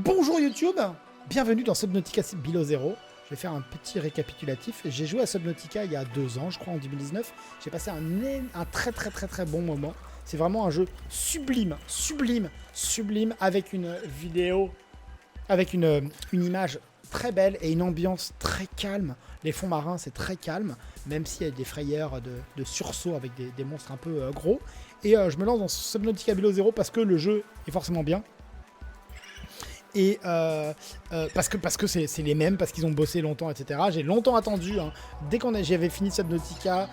Bonjour YouTube, bienvenue dans Subnautica Below Zero. Je vais faire un petit récapitulatif. J'ai joué à Subnautica il y a 2 ans, je crois en 2019. J'ai passé un très bon moment. C'est vraiment un jeu sublime avec une vidéo, avec une image très belle et une ambiance très calme. Les fonds marins, c'est très calme, même s'il y a des frayeurs de sursaut avec des monstres un peu gros. Et je me lance dans Subnautica Below Zero parce que le jeu est forcément bien. Et parce que c'est les mêmes, parce qu'ils ont bossé longtemps, etc. J'ai longtemps attendu, hein. Dès j'avais fini Subnautica,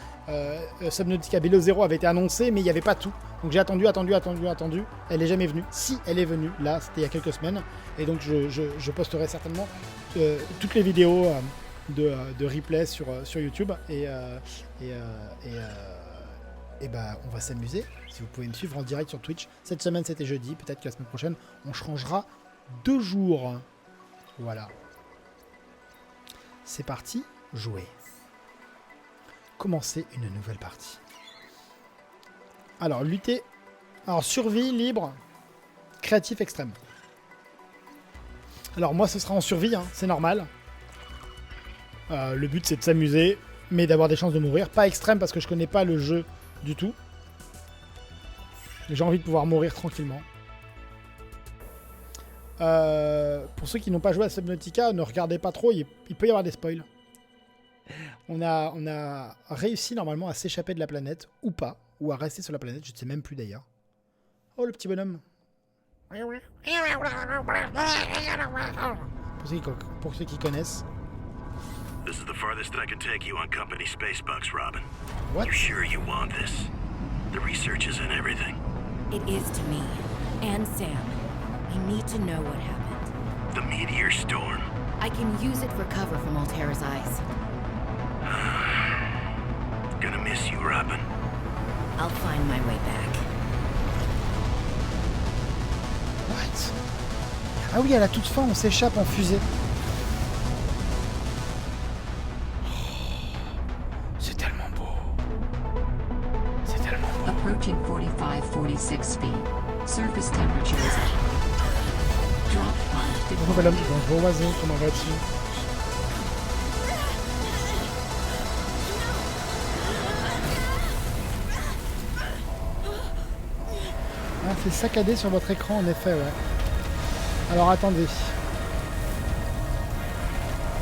Subnautica Below Zero avait été annoncé, mais il n'y avait pas tout. Donc j'ai attendu. Elle n'est jamais venue. Si, elle est venue, là, c'était il y a quelques semaines. Et donc je posterai certainement toutes les vidéos de replay sur YouTube. Et bah, on va s'amuser. Si vous pouvez me suivre en direct sur Twitch. Cette semaine, c'était jeudi. Peut-être que la semaine prochaine, on changera 2 jours. Voilà. C'est parti, jouer. Commencer une nouvelle partie. Alors, lutter. Alors, survie, libre, créatif, extrême. Alors, moi, ce sera en survie, hein, c'est normal. Le but, c'est de s'amuser, mais d'avoir des chances de mourir. Pas extrême, parce que je connais pas le jeu du tout. J'ai envie de pouvoir mourir tranquillement. Pour ceux qui n'ont pas joué à Subnautica, ne regardez pas trop, il peut y avoir des spoils. On a réussi normalement à s'échapper de la planète, ou pas, ou à rester sur la planète, je ne sais même plus d'ailleurs. Oh, le petit bonhomme. Pour ceux qui connaissent. This is the farthest I can take you on company space bucks, Robin. What? You sure you want this? The research is in everything. It is to me, and Sam. I need to know what happened. The meteor storm. I can use it for cover from Altera's eyes. Gonna miss you, Robin. I'll find my way back. What? Ah oui, à la toute fin, on s'échappe en fusée. C'est tellement beau. C'est tellement beau. Approaching 45-46 feet. Surface temperature is drop 5 Bonjour bel homme, bonjour oiseau, comment vas-tu? Ah, c'est saccadé sur votre écran en effet, ouais. Alors attendez.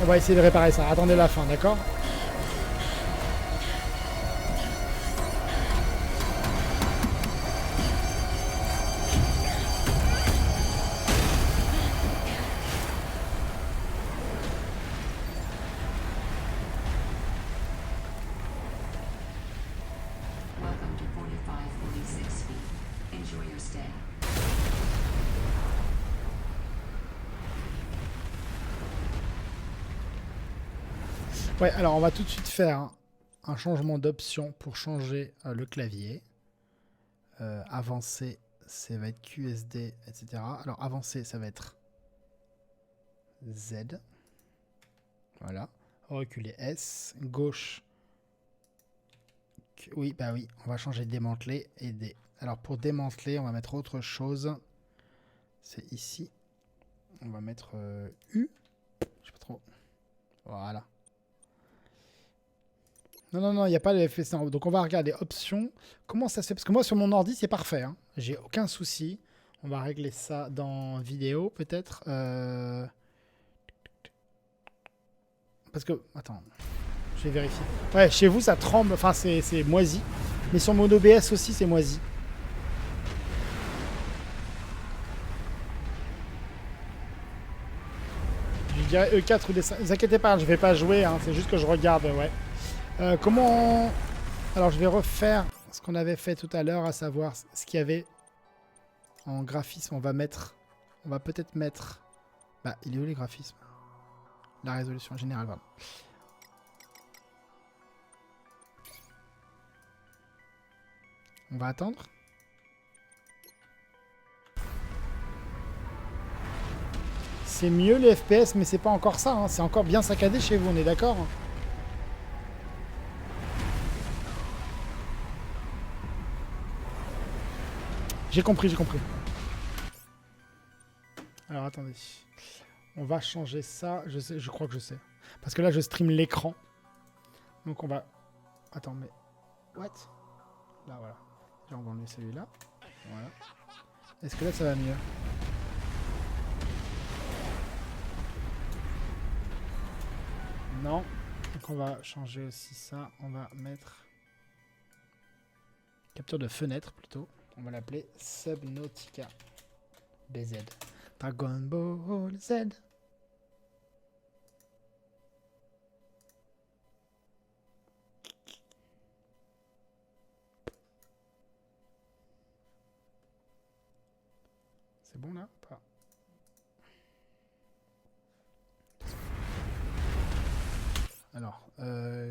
On va essayer de réparer ça. Attendez la fin, d'accord? Welcome to 45-46 feet. Enjoy your stay. Ouais, alors on va tout de suite faire un changement d'option pour changer le clavier. Avancer, ça va être QSD, etc. Alors avancer, ça va être Z. Voilà. Reculer S. Gauche. Oui, bah oui, on va changer démanteler et D. Alors pour démanteler, on va mettre autre chose. C'est ici. On va mettre U. Je sais pas trop. Voilà. Non, il n'y a pas de FPS. Donc on va regarder options. Comment ça se fait? Parce que moi sur mon ordi c'est parfait, hein. J'ai aucun souci. On va régler ça dans vidéo peut-être. Parce que... Attends. Je vais vérifier. Ouais, chez vous ça tremble. Enfin c'est moisi. Mais sur mon OBS aussi c'est moisi. Je dirais E4 ou D5. Ne vous inquiétez pas, je vais pas jouer. Hein. C'est juste que je regarde, ouais. Comment... Alors je vais refaire ce qu'on avait fait tout à l'heure, à savoir ce qu'il y avait en graphisme. On va peut-être mettre... Bah, il est où les graphismes? La résolution générale, pardon. On va attendre. C'est mieux les FPS, mais c'est pas encore ça. Hein. C'est encore bien saccadé chez vous, on est d'accord? J'ai compris. Alors attendez. On va changer ça. Je crois que je sais. Parce que là, je stream l'écran. Donc on va... Attends, mais... What? Là, voilà. Déjà, on va enlever celui-là. Voilà. Est-ce que là, ça va mieux? Non. Donc on va changer aussi ça. On va mettre... Capture de fenêtre, plutôt. On va l'appeler Subnautica BZ. Dragon Ball Z. C'est bon là? Pas. Alors,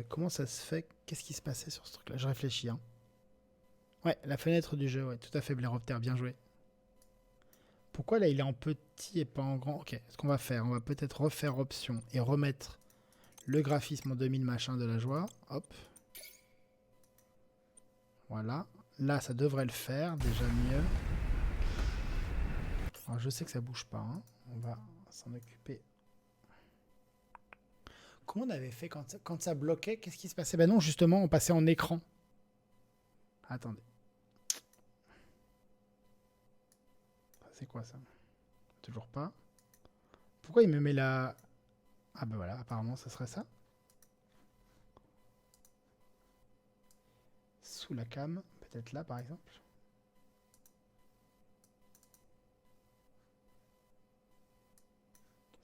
comment ça se fait? Qu'est-ce qui se passait sur ce truc-là? Je réfléchis, hein. Ouais, la fenêtre du jeu, ouais, tout à fait, Blaireopter, bien joué. Pourquoi là il est en petit et pas en grand? Ok, ce qu'on va faire, on va peut-être refaire option et remettre le graphisme en 2000 machin de la joie. Hop. Voilà. Là, ça devrait le faire, déjà mieux. Alors, je sais que ça bouge pas, hein. On va s'en occuper. Comment on avait fait quand ça bloquait? Qu'est-ce qui se passait? Ben non, justement, on passait en écran. Attendez. C'est quoi ça? Toujours pas. Pourquoi il me met la... Ah ben voilà, apparemment ça serait ça. Sous la cam, peut-être là par exemple.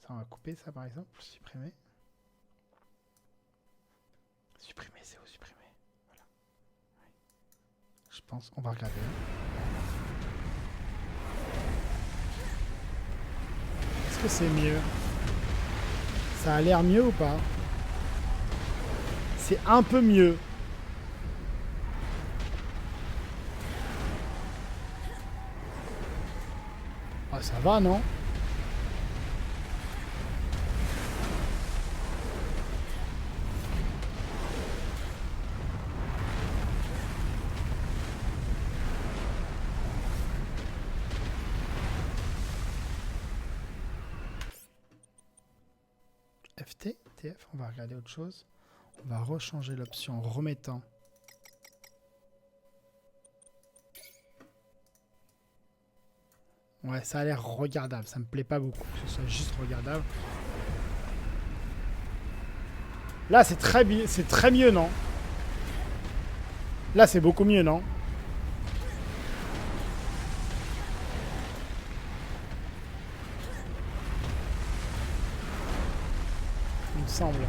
Ça on va couper ça par exemple, supprimer. Supprimer, c'est où supprimer? Voilà. Ouais. Je pense, on va regarder. Est-ce que c'est mieux? Ça a l'air mieux ou pas? C'est un peu mieux. Ah, ça va, non? FT, TF, on va regarder autre chose. On va rechanger l'option en remettant. Ouais, ça a l'air regardable. Ça me plaît pas beaucoup que ce soit juste regardable. Là, c'est très mieux, non? Là, c'est beaucoup mieux, non? Il me semble.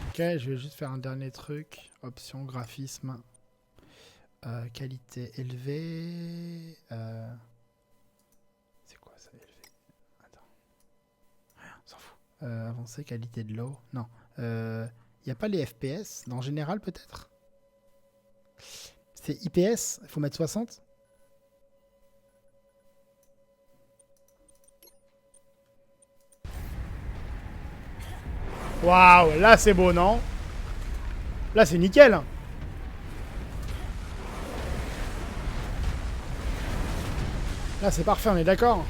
Ok, je vais juste faire un dernier truc. Option graphisme. Qualité élevée. C'est quoi ça, élevé? Attends. On s'en fout. Avancé, qualité de l'eau. Non. Il n'y a pas les FPS. En général, peut-être? C'est IPS. Il faut mettre 60. Waouh, là c'est beau, non? Là c'est nickel. Là c'est parfait, on est d'accord?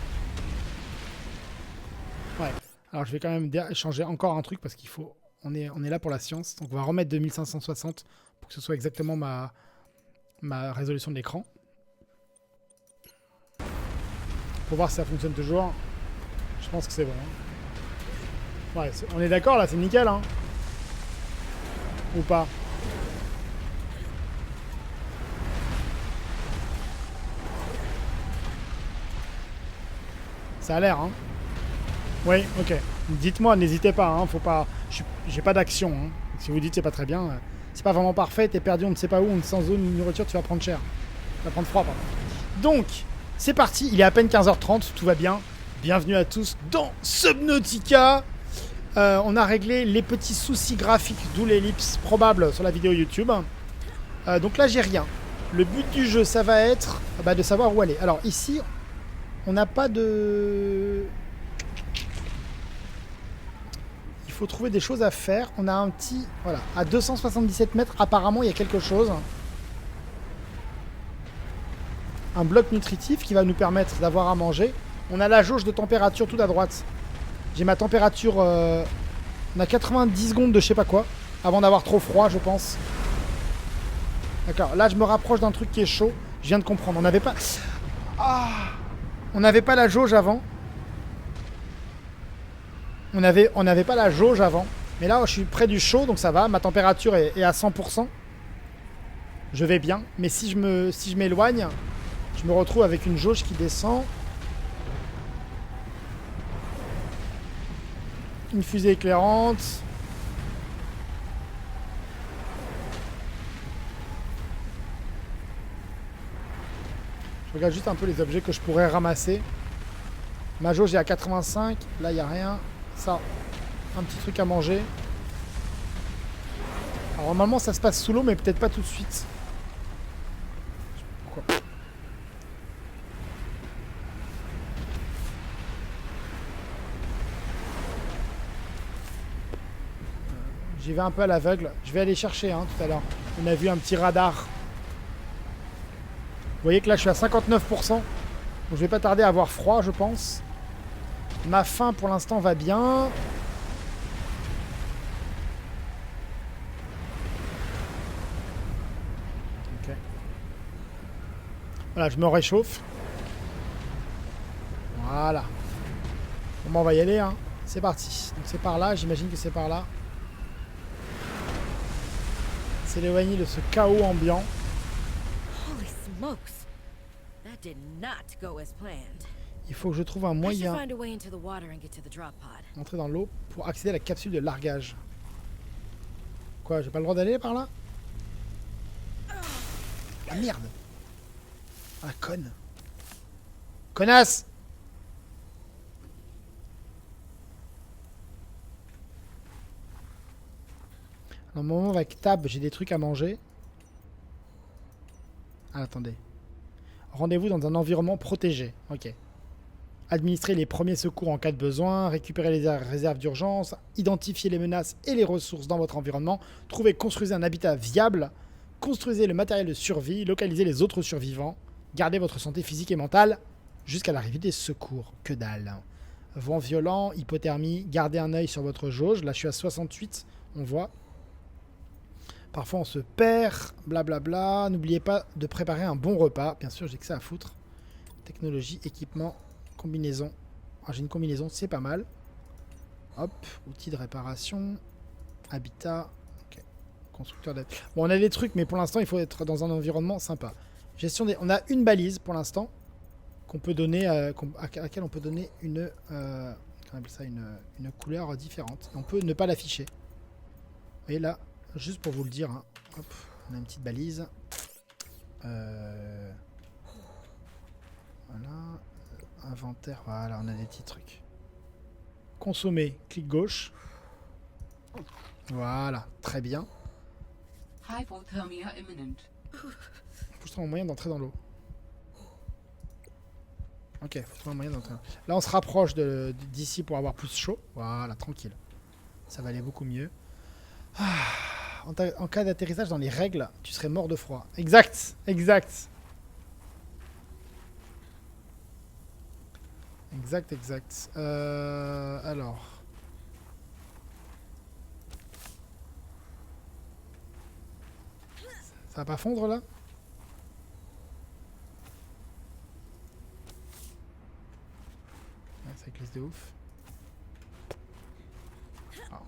Ouais. Alors je vais quand même changer encore un truc parce qu'il faut... On est là pour la science. Donc on va remettre 2560 pour que ce soit exactement ma résolution de l'écran. Pour voir si ça fonctionne toujours. Je pense que c'est bon. Ouais, on est d'accord là, c'est nickel, hein? Ou pas? Ça a l'air, hein? Oui, ok. Dites-moi, n'hésitez pas, hein? Faut pas... J'ai pas d'action, hein? Si vous dites c'est pas très bien, c'est pas vraiment parfait, t'es perdu, on ne sait pas où, on est sans zone, une nourriture, tu vas prendre cher. Tu vas prendre froid, pardon. Donc, c'est parti, il est à peine 15h30, tout va bien. Bienvenue à tous dans Subnautica. On a réglé les petits soucis graphiques, d'où l'ellipse probable sur la vidéo YouTube. Donc là, j'ai rien. Le but du jeu, ça va être de savoir où aller. Alors ici, on n'a pas de... Il faut trouver des choses à faire. On a un petit... Voilà, à 277 mètres, apparemment, il y a quelque chose. un bloc nutritif qui va nous permettre d'avoir à manger. On a la jauge de température tout à droite. J'ai ma température... on a 90 secondes de je sais pas quoi. Avant d'avoir trop froid, je pense. D'accord, là je me rapproche d'un truc qui est chaud. Je viens de comprendre. On n'avait pas... Ah, on n'avait pas la jauge avant. On n'avait pas la jauge avant. Mais là, je suis près du chaud, donc ça va. Ma température est à 100%. Je vais bien. Mais si je m'éloigne, je me retrouve avec une jauge qui descend. Une fusée éclairante. Je regarde juste un peu les objets que je pourrais ramasser. Ma jauge est à 85. Là, il n'y a rien. Ça, un petit truc à manger. Alors, normalement, ça se passe sous l'eau, mais peut-être pas tout de suite. Pourquoi ? J'y vais un peu à l'aveugle. Je vais aller chercher tout à l'heure. On a vu un petit radar. Vous voyez que là, je suis à 59%. Donc, je vais pas tarder à avoir froid, je pense. Ma faim, pour l'instant, va bien. Ok. Voilà, je me réchauffe. Voilà. Bon, on va y aller, hein. C'est parti. Donc, c'est par là. J'imagine que c'est par là. S'éloigner de ce chaos ambiant. Holy smokes. That did not go as planned. Il faut que je trouve un I should moyen find a way into the water and get to the drop pod. d'entrer dans l'eau pour accéder à la capsule de largage. Quoi, j'ai pas le droit d'aller par là? Ah merde! Ah conne! Connasse! Dans le moment avec Tab, j'ai des trucs à manger. Ah, attendez. Rendez-vous dans un environnement protégé. Ok. Administrer les premiers secours en cas de besoin, récupérer les réserves d'urgence, identifier les menaces et les ressources dans votre environnement, trouver, construisez un habitat viable, construisez le matériel de survie, localisez les autres survivants, gardez votre santé physique et mentale jusqu'à l'arrivée des secours. Que dalle. Vent violent, hypothermie, gardez un œil sur votre jauge. Là, je suis à 68, on voit. Parfois, on se perd, blablabla. N'oubliez pas de préparer un bon repas. Bien sûr, j'ai que ça à foutre. Technologie, équipement, combinaison. Ah, j'ai une combinaison, c'est pas mal. Hop, outils de réparation, habitat. Ok, constructeur de... Bon, on a des trucs, mais pour l'instant, il faut être dans un environnement sympa. Gestion des... On a une balise pour l'instant qu'on peut donner, à laquelle on peut donner une, on appelle ça une couleur différente. On peut ne pas l'afficher. Vous voyez là. Juste pour vous le dire, hein. Hop, on a une petite balise. Voilà. Inventaire, voilà, on a des petits trucs. Consommer, clic gauche. Voilà, très bien. Hypothermia imminent. Faut trouver un moyen d'entrer dans l'eau. Ok, faut trouver un moyen d'entrer. Là, on se rapproche d'ici pour avoir plus chaud. Voilà, tranquille. Ça va aller beaucoup mieux. En cas d'atterrissage dans les règles, tu serais mort de froid. Exact, exact. Exact. Alors. Ça va pas fondre là? Ouais, ça glisse de ouf. Ah.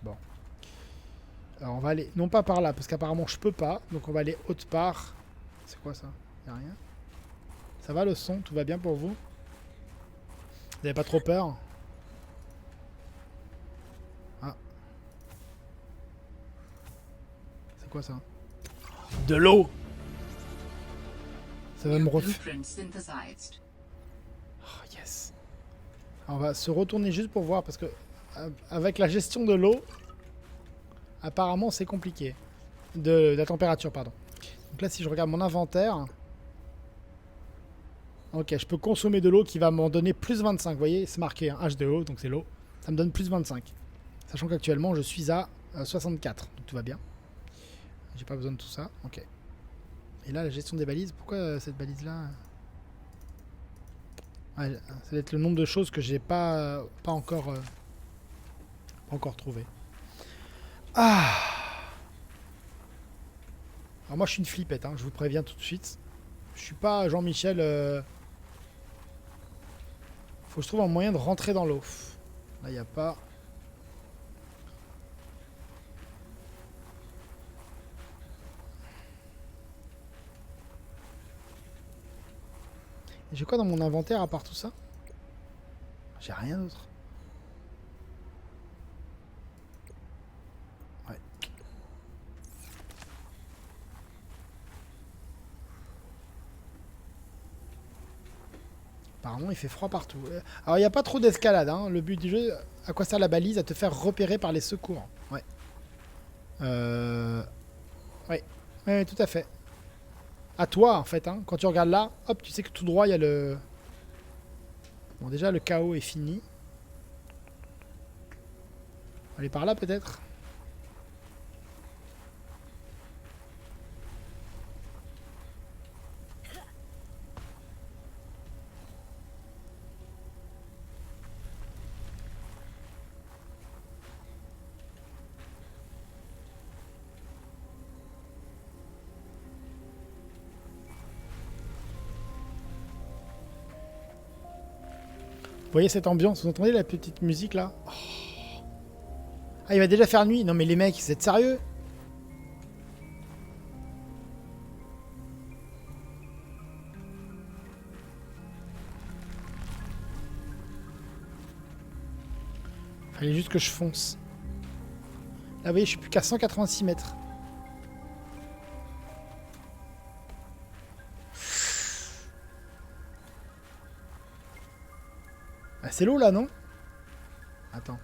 Bon. Alors on va aller, non pas par là, parce qu'apparemment je peux pas. Donc on va aller autre part. C'est quoi ça? Y'a rien? Ça va le son? Tout va bien pour vous? Vous avez pas trop peur? Ah. C'est quoi ça? De l'eau! Ça va me refaire. Blueprint synthesized. Oh yes. Alors, on va se retourner juste pour voir, parce que avec la gestion de l'eau, apparemment c'est compliqué. De la température, pardon. Donc là, si je regarde mon inventaire... Ok, je peux consommer de l'eau qui va m'en donner plus 25. Vous voyez, c'est marqué hein, H2O, donc c'est l'eau. Ça me donne plus 25. Sachant qu'actuellement, je suis à 64, donc tout va bien. J'ai pas besoin de tout ça. Ok. Et là, la gestion des balises. Pourquoi cette balise-là? Ouais, ça va être le nombre de choses que j'ai pas encore trouvé. Ah. Alors moi, je suis une flippette, hein, je vous préviens tout de suite. Je suis pas Jean-Michel. Faut que je trouve un moyen de rentrer dans l'eau. Là, il n'y a pas. J'ai quoi dans mon inventaire à part tout ça? J'ai rien d'autre. Ouais. Apparemment, il fait froid partout. Alors, il n'y a pas trop d'escalade. Hein. Le but du jeu, à quoi sert la balise? À te faire repérer par les secours. Ouais. Ouais. Ouais, tout à fait. À toi, en fait. Hein. Quand tu regardes là, hop, tu sais que tout droit, il y a le... Bon, déjà, le chaos est fini. On va aller par là, peut-être. Vous voyez cette ambiance? Vous entendez la petite musique là? Oh. Ah, il va déjà faire nuit. Non mais les mecs, vous êtes sérieux? Fallait juste que je fonce. Là, vous voyez, je suis plus qu'à 186 mètres. Ah, c'est l'eau là, non? Attends.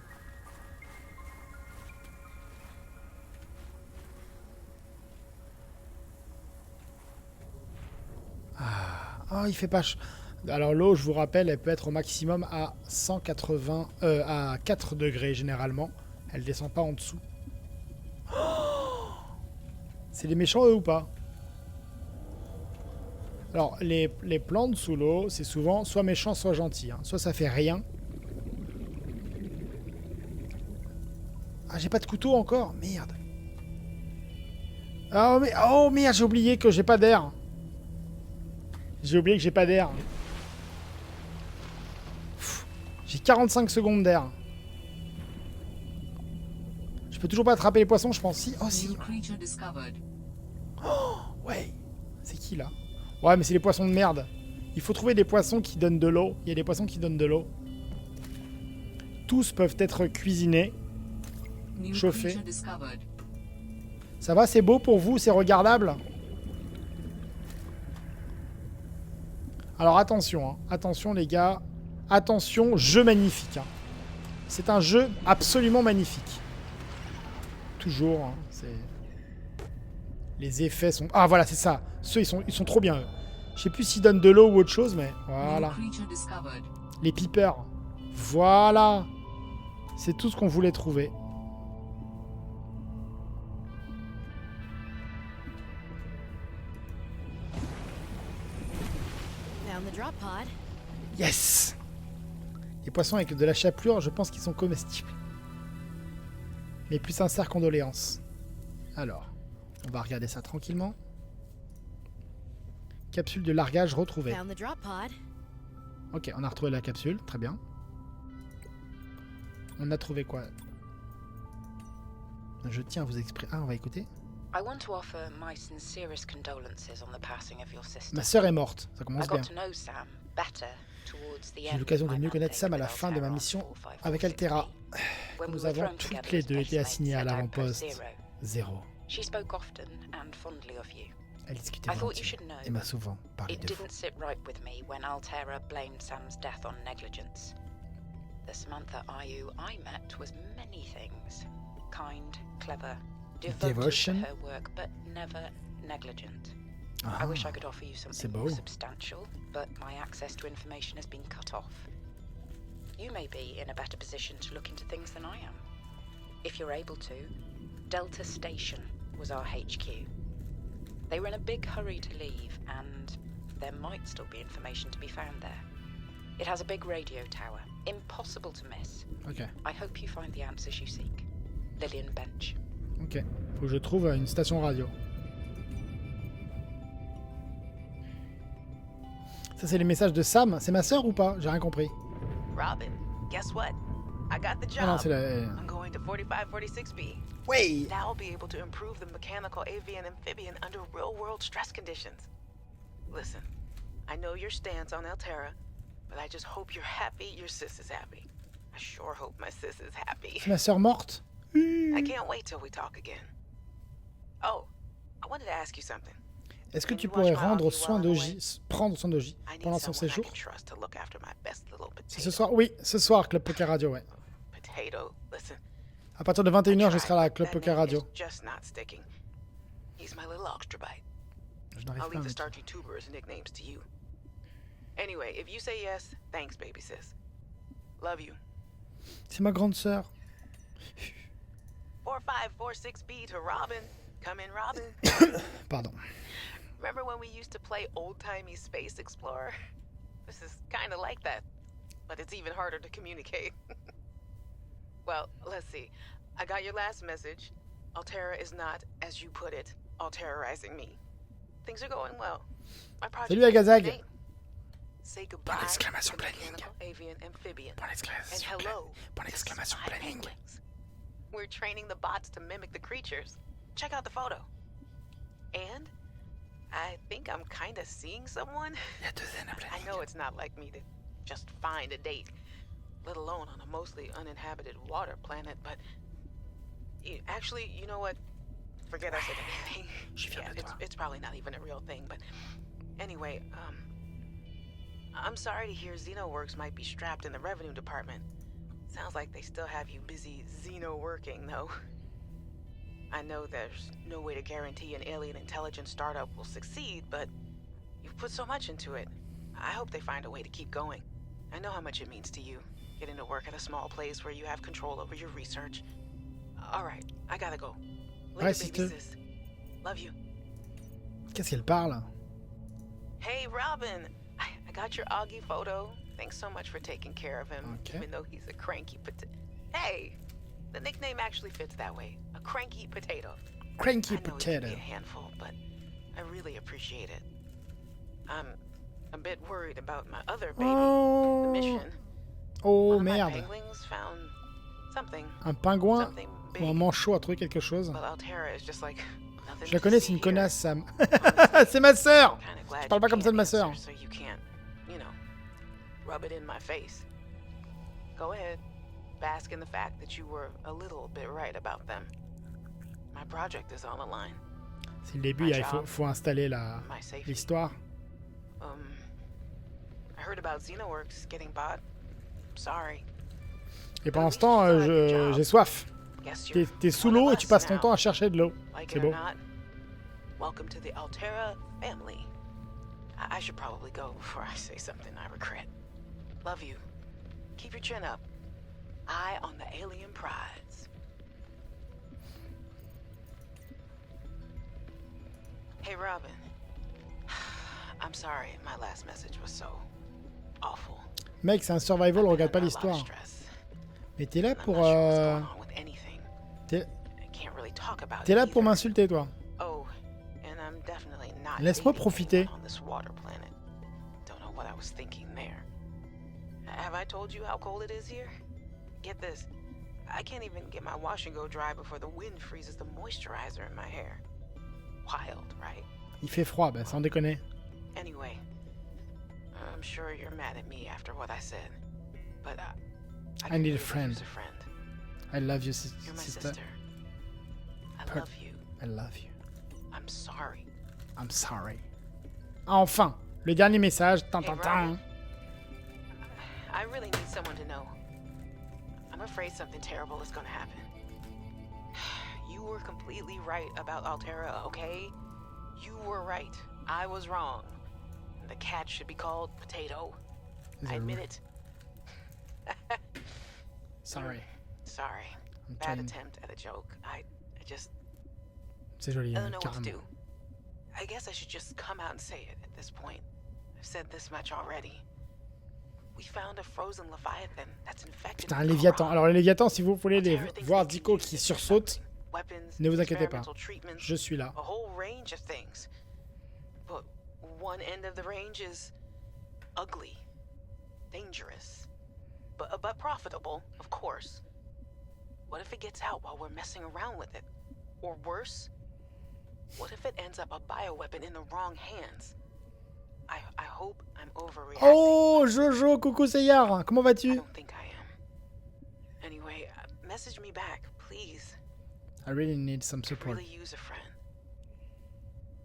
Ah, il fait pas... Alors l'eau, je vous rappelle, elle peut être au maximum à 180... à 4 degrés généralement. Elle descend pas en dessous. Oh, c'est les méchants eux ou pas? Alors, les plantes sous l'eau, c'est souvent soit méchant, soit gentil. Hein. Soit ça fait rien. Ah, j'ai pas de couteau encore. Merde. Oh, mais... oh merde, j'ai oublié que j'ai pas d'air. J'ai oublié que j'ai pas d'air. J'ai 45 secondes d'air. Je peux toujours pas attraper les poissons, je pense. Si. Oh, si. Oh, ouais. C'est qui, là? Ouais, mais c'est les poissons de merde. Il faut trouver des poissons qui donnent de l'eau. Il y a des poissons qui donnent de l'eau. Tous peuvent être cuisinés. Chauffés. Ça va, c'est beau pour vous? C'est regardable? Alors attention, hein. Attention les gars. Attention, jeu magnifique. Hein. C'est un jeu absolument magnifique. Toujours, hein, c'est... Les effets sont... Ah voilà, c'est ça. Ceux, ils sont trop bien, eux. Je sais plus s'ils donnent de l'eau ou autre chose, mais voilà. Les peepers. Voilà. C'est tout ce qu'on voulait trouver. Yes. Les poissons avec de la chapelure, je pense qu'ils sont comestibles. Mes plus sincères condoléances. Alors, on va regarder ça tranquillement. Capsule de largage retrouvée. Ok, on a retrouvé la capsule, très bien. On a trouvé quoi? Je tiens à vous exprimer... Ah, on va écouter. Ma sœur est morte, ça commence bien. J'ai eu l'occasion de mieux connaître Sam à la fin de ma mission avec Altera. Nous avons toutes les deux été assignées à l'avant-poste 0. Elle discutait volontiers et m'a souvent parlé de vous. The Samantha Ayu I met was many things. Kind, clever, Devotion. devoted to her work, but never negligent. I wish I could offer you something more substantial, but my access to information has been cut off. You may be in a better position to look into things than I am. If you're able to, Delta Station was our HQ. They were in a big hurry to leave, and there might still be information to be found there. It has a big radio tower, impossible to miss. Ok. I hope you find the answers you seek. Lillian Bench. Ok. Faut que je trouve une station radio. Ça, c'est les messages de Sam. C'est ma sœur ou pas? J'ai rien compris. Robin, guess what? I got the job. Ah non, c'est la... I'm going to 4546B. Oui. Now I'll be able to improve the mechanical avian amphibian under real-world stress conditions. Listen, I know your stance on Alterra, but I just hope you're happy your sis is happy. I sure hope my sis is happy. C'est ma sœur morte? I can't wait till we talk again. Oh, I wanted to ask you something. Est-ce que tu pourrais prendre soin de J pendant son séjour? C'est ce soir? Oui, ce soir, Club Poker Radio, ouais. À partir de 21h, je serai à la Club Poker Radio. Je n'arrive pas à C'est ma grande sœur. 4546B to Robin. Come in, Robin. Pardon. Remember when we used to play old-timey Space Explorer? This is kind of like that, but it's even harder to communicate. Well, let's see. I got your last message. Alterra is not, as you put it, all-terrorizing me. Things are going well. My project. Salut Agazag. Say goodbye to the mechanical avian amphibian. And hello to spy penguins. We're training the bots to mimic the creatures. Check out the photo. And I think I'm kind of seeing someone. I know it's not like me to just find a date, let alone on a mostly uninhabited water planet, but actually, you know what? Forget I said anything. Yeah, it's probably not even a real thing, but anyway, I'm sorry to hear XenoWorks might be strapped in the revenue department. Sounds like they still have you busy Xeno working, though. I know there's no way to guarantee an alien intelligence startup will succeed, but you've put so much into it. I hope they find a way to keep going. I know how much it means to you, getting to work at a small place where you have control over your research. All right, I gotta go. Later, baby sis. Love you. Qu'est-ce qu'elle parle? Hey, Robin. I got your Augie photo. Thanks so much for taking care of him, even though he's a cranky Hey! The nickname actually fits that way. A cranky potato. Cranky I know potato. It can be a handful, but I really appreciate it. I'm a bit worried about my other baby, the mission. Oh One of merde. my penguins found something. Un pingouin Something ou un big. manchot a trouvé quelque chose. But Alterra is just like nothing Je la to connais, see c'est une here. connasse, Sam. Honestly, C'est ma sœur. kinda glad Je parle pas you comme ça de can't ma sœur. answer, so you can't, rub it in my face. Go ahead. Bask in the fact that you were a little bit right about them. My project is on the line. C'est le début, il faut installer My safety. l'histoire. I heard about XenoWorks getting bought. Sorry. Et pendant ce temps, j'ai soif. Guess you're T'es sous one of l'eau et us tu passes ton now. temps à chercher de l'eau. Like C'est it or beau. not, welcome to the Alterra family. I should probably go before I say something I regret. Love you. Keep your chin up. Eye on the alien prize. Hey, Robin. I'm sorry my last message was so awful. Mec, c'est un survival, regarde pas l'histoire. Mais t'es là pour... T'es là pour m'insulter, toi. Oh, and I'm definitely not Laisse-moi dating profiter. anyone on this water planet. Don't know what I was thinking there. Have I told you how cold it is here? Get this. I can't even get my wash and go dry before the wind freezes the moisturizer in my hair. Wild, right? Il fait froid, bah sans déconner. Anyway, I'm sure you're mad at me after what I said, but I need a could friend. use a friend. I love you, You're my sister. sister. I love you. I love you. I'm sorry. I'm sorry. Enfin, le dernier message. Tan, tan, tan. I really need someone to know. I'm afraid something terrible is gonna happen. You were completely right about Alterra, okay? You were right. I was wrong. The cat should be called Potato. I admit it. Sorry. Sorry. I'm Bad trying- attempt at a joke. I C'est joli, I don't know what to carrément. do. I guess I should just come out and say it at this point. I've said this much already. We found a frozen leviathan that's infected. Putain, un with Léviathan. Quran. Alors les Léviathans, si vous voulez les Whatever things voir they Dico can use qui to do sursaute, something. Weapons, ne vous inquiétez pas. experimental treatments, Je suis là. a whole range of things. But one end of the range is ugly, dangerous, but profitable, of course. What if it gets out while we're messing around with it? Or worse, what if it ends up a bioweapon in the wrong hands? I hope I'm overreacting. Oh, Jojo, coucou Seyar, comment I vas-tu? don't think I am. Anyway, message me back, please. I really need some I support. really use a friend.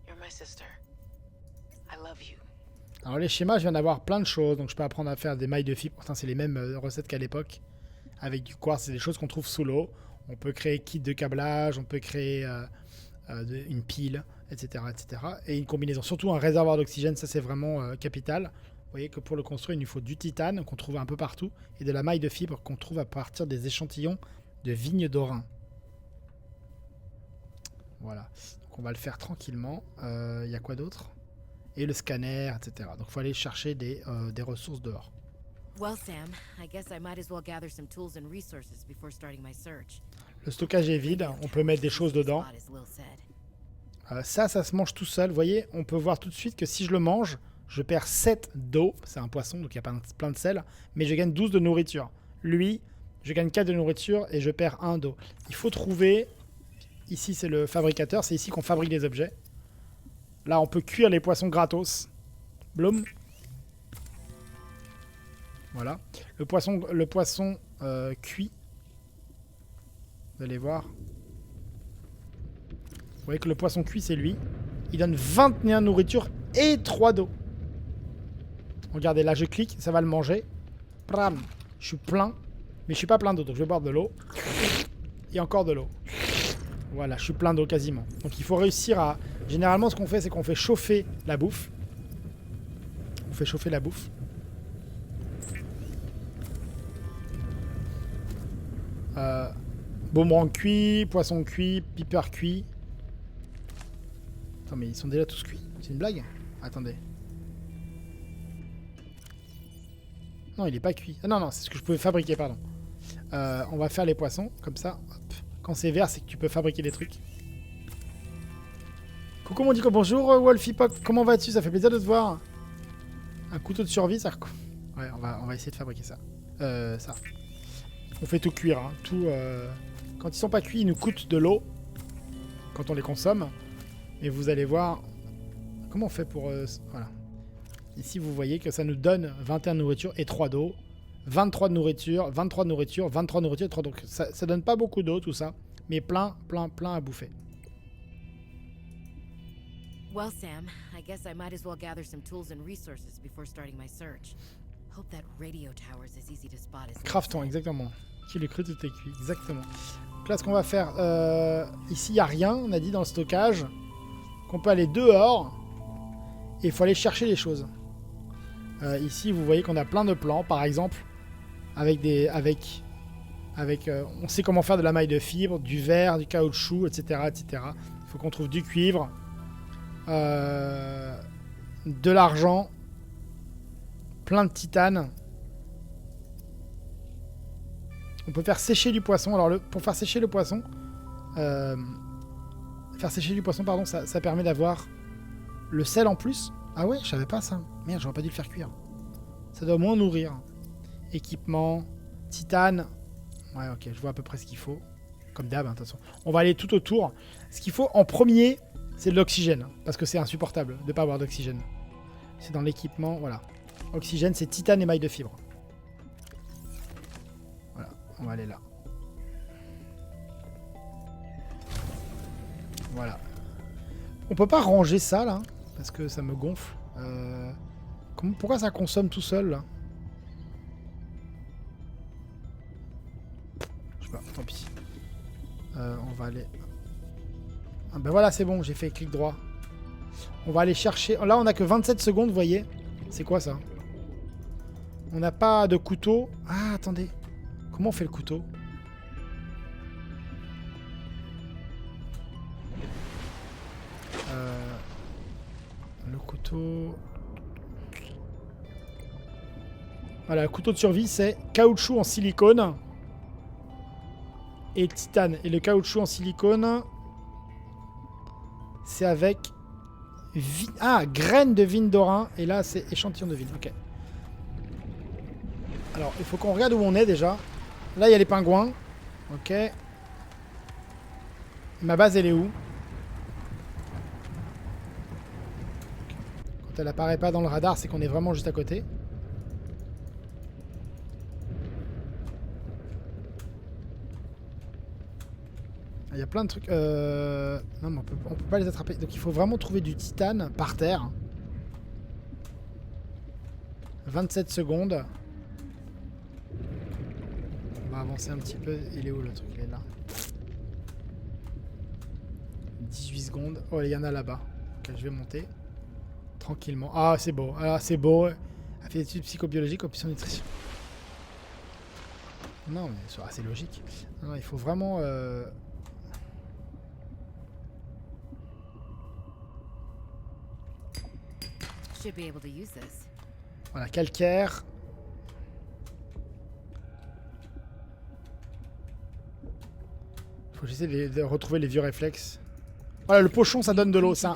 You're my sister. I love you. Alors les schémas, je viens d'avoir plein de choses, donc je peux apprendre à faire des mailles de fibre. Pourtant, c'est les mêmes recettes qu'à l'époque. Avec du quartz, c'est des choses qu'on trouve sous l'eau. On peut créer kit de câblage, on peut créer une pile, etc., etc. Et une combinaison, surtout un réservoir d'oxygène, ça c'est vraiment capital. Vous voyez que pour le construire, il nous faut du titane qu'on trouve un peu partout et de la maille de fibre qu'on trouve à partir des échantillons de vignes d'Orin. Voilà, donc on va le faire tranquillement. Il y a quoi d'autre? Et le scanner, etc. Donc il faut aller chercher des ressources dehors. Well, Sam, I guess I might as well gather some tools and resources before starting my search. Le stockage est vide, on peut mettre des choses dedans. Spot, as Lil said. Ça se mange tout seul. Vous voyez, on peut voir tout de suite que si je le mange, je perds 7 d'eau. C'est un poisson, donc il y a plein de sel. Mais je gagne 12 de nourriture. Lui, je gagne 4 de nourriture et je perds 1 d'eau. Il faut trouver... Ici, c'est le fabricateur. C'est ici qu'on fabrique les objets. Là, on peut cuire les poissons gratos. Bloom. Voilà. Le poisson cuit. Vous allez voir. Vous voyez que le poisson cuit, c'est lui. Il donne 21 nourriture et 3 d'eau. Regardez, là, je clique, ça va le manger. Pram. Je suis plein, mais je suis pas plein d'eau, donc je vais boire de l'eau. Et encore de l'eau. Voilà, je suis plein d'eau quasiment. Donc il faut réussir à... Généralement, ce qu'on fait, c'est qu'on fait chauffer la bouffe. On fait chauffer la bouffe. Boomerang cuit, poisson cuit, piper cuit. Attends, mais ils sont déjà tous cuits. C'est une blague? Attendez. Non, il est pas cuit. Ah, non, c'est ce que je pouvais fabriquer, pardon. On va faire les poissons, comme ça. Hop. Quand c'est vert, c'est que tu peux fabriquer des trucs. Coucou mon dico, bonjour Wolfie Pop, comment vas-tu? Ça fait plaisir de te voir. Un couteau de survie, ça... Ouais, on va essayer de fabriquer ça. Ça. On fait tout cuire, hein. Tout... Quand ils sont pas cuits, ils nous coûtent de l'eau. Quand on les consomme. Et vous allez voir... Comment on fait pour... Voilà. Ici, vous voyez que ça nous donne 21 de nourriture et 3 d'eau. 23 de nourriture, 23 de nourriture, 23 de nourriture et 3 d'eau. Donc ça donne pas beaucoup d'eau, tout ça. Mais plein à bouffer. Well, Sam, I guess I might as well gather some tools and resources before starting my search. Hope that radio tower's as easy to spot as Lil Craftons, said. exactement. Qui le cru, tout est cuit. Exactement. Donc là, ce qu'on va faire... ici, il n'y a rien, on a dit, dans le stockage. Qu'on peut aller dehors. Et il faut aller chercher les choses. Ici, vous voyez qu'on a plein de plans. Par exemple, avec on sait comment faire de la maille de fibre, du verre, du caoutchouc, etc. etc. Il faut qu'on trouve du cuivre. De l'argent. Plein de titane. On peut faire sécher du poisson. Alors, pour faire sécher le poisson... pardon, ça permet d'avoir le sel en plus. Ah ouais, je savais pas ça. Merde, j'aurais pas dû le faire cuire. Ça doit moins nourrir. Équipement, titane. Ouais, ok, je vois à peu près ce qu'il faut. Comme d'hab, hein, de toute façon. On va aller tout autour. Ce qu'il faut en premier, c'est de l'oxygène. Parce que c'est insupportable de ne pas avoir d'oxygène. C'est dans l'équipement, voilà. Oxygène, c'est titane et maille de fibre. Voilà, on va aller là. Voilà. On peut pas ranger ça, là. Parce que ça me gonfle. Pourquoi ça consomme tout seul, là? Je sais pas, tant pis. On va aller... Ah ben voilà, c'est bon, j'ai fait clic droit. On va aller chercher... Là, on a que 27 secondes, vous voyez. C'est quoi, ça? On n'a pas de couteau. Ah, attendez. Comment on fait le couteau? couteau... Voilà, le couteau de survie, c'est caoutchouc en silicone et titane. Et le caoutchouc en silicone, c'est avec... graines de vigne d'Orin. Et là, c'est échantillon de vigne. Ok. Alors, il faut qu'on regarde où on est déjà. Là, il y a les pingouins. Ok. Ma base, elle est où? Quand elle apparaît pas dans le radar, c'est qu'on est vraiment juste à côté. Il y a plein de trucs. Non, mais on peut pas les attraper. Donc il faut vraiment trouver du titane par terre. 27 secondes. On va avancer un petit peu. Il est où le truc? Il est là. 18 secondes. Oh, il y en a là-bas. Ok, je vais monter. Tranquillement. Ah, c'est beau. Ah, c'est beau. Elle fait des études psychobiologiques, option nutrition. Non, mais c'est logique. Non, il faut vraiment... Should be able to use this. Voilà, calcaire. Faut que j'essaie de retrouver les vieux réflexes. Voilà, le pochon, ça donne de l'eau, ça.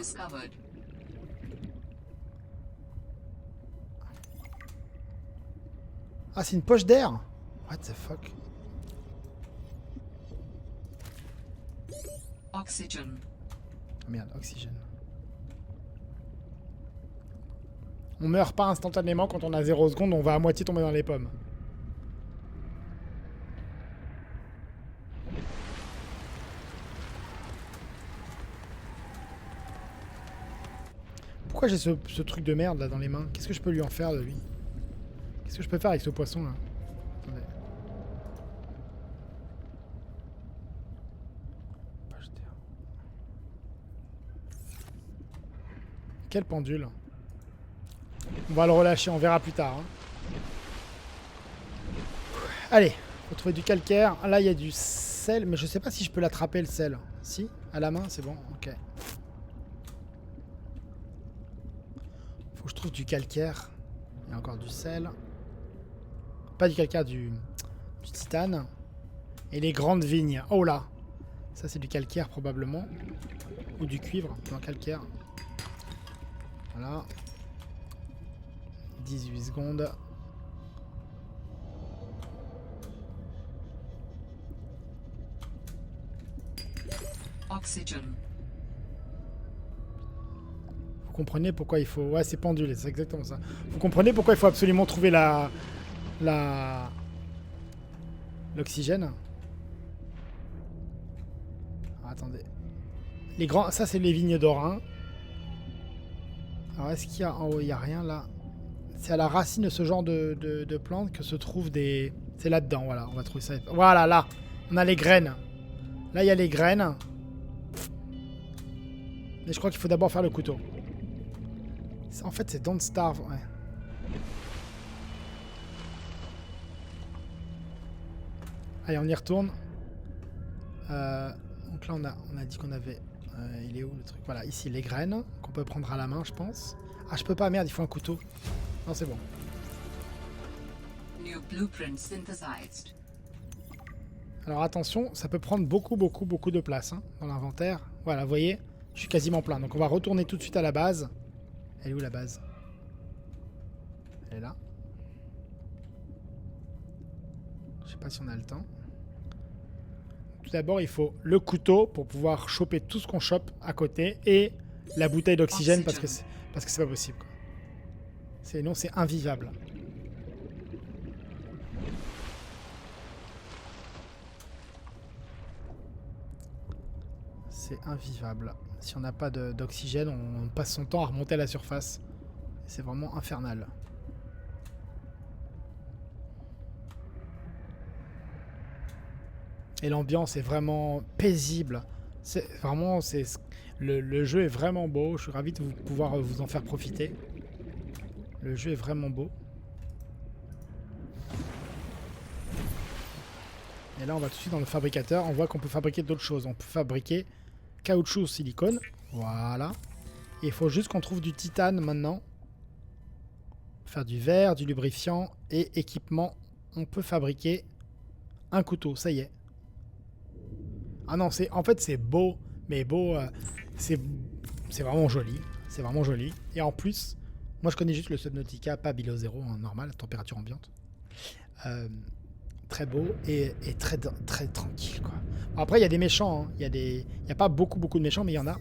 Ah, c'est une poche d'air. What the fuck? Oxygen. Oh merde, oxygène. On meurt pas instantanément quand on a 0 secondes, on va à moitié tomber dans les pommes. Pourquoi j'ai ce truc de merde là dans les mains? Qu'est-ce que je peux lui en faire de lui? Qu'est-ce que je peux faire avec ce poisson là? Attendez. Quel pendule? On va le relâcher, on verra plus tard. Hein. Allez, faut trouver du calcaire. Là, il y a du sel, mais je sais pas si je peux l'attraper le sel. Si? À la main, c'est bon? Ok. Faut que je trouve du calcaire. Il y a encore du sel. Pas du calcaire, du titane. Et les grandes vignes. Oh là! Ça, c'est du calcaire probablement. Ou du cuivre. Non, calcaire. Voilà. 18 secondes. Oxygen. Vous comprenez pourquoi il faut... Ouais, c'est pendule, c'est exactement ça. Vous comprenez pourquoi il faut absolument trouver l'oxygène. Attendez. Les grands... Ça, c'est les vignes d'Orin. Alors, est-ce qu'il y a en haut? Il n'y a rien là. C'est à la racine de ce genre de plantes que se trouvent des... C'est là-dedans, voilà. On va trouver ça. Voilà, là. On a les graines. Là, il y a les graines. Mais je crois qu'il faut d'abord faire le couteau. En fait, c'est Don't Starve, ouais. Allez, on y retourne. Donc là, on a dit qu'on avait... il est où le truc? Voilà, ici, les graines qu'on peut prendre à la main, je pense. Ah, je peux pas, merde, il faut un couteau. Non, c'est bon. New blueprint synthesized. Alors attention, ça peut prendre beaucoup de place hein, dans l'inventaire. Voilà, vous voyez, je suis quasiment plein. Donc on va retourner tout de suite à la base. Elle est où la base? Elle est là. Je sais pas si on a le temps. Tout d'abord, il faut le couteau pour pouvoir choper tout ce qu'on chope à côté et la bouteille d'oxygène parce que c'est pas possible. Quoi. Sinon, c'est invivable. C'est invivable. Si on n'a pas d'oxygène, on passe son temps à remonter à la surface. C'est vraiment infernal. Et l'ambiance est vraiment paisible. C'est vraiment, le jeu est vraiment beau. Je suis ravi de pouvoir vous en faire profiter. Le jeu est vraiment beau. Et là, on va tout de suite dans le fabricateur. On voit qu'on peut fabriquer d'autres choses. On peut fabriquer caoutchouc silicone. Voilà. Et il faut juste qu'on trouve du titane maintenant. Faire du verre, du lubrifiant et équipement. On peut fabriquer un couteau, ça y est. Ah non, en fait c'est beau, mais beau, c'est vraiment joli. C'est vraiment joli. Et en plus, moi je connais juste le Subnautica, pas Below Zero, en normal, température ambiante. Très beau et très tranquille, quoi. Après, il y a des méchants, hein. Il y a pas beaucoup de méchants, mais il y en a.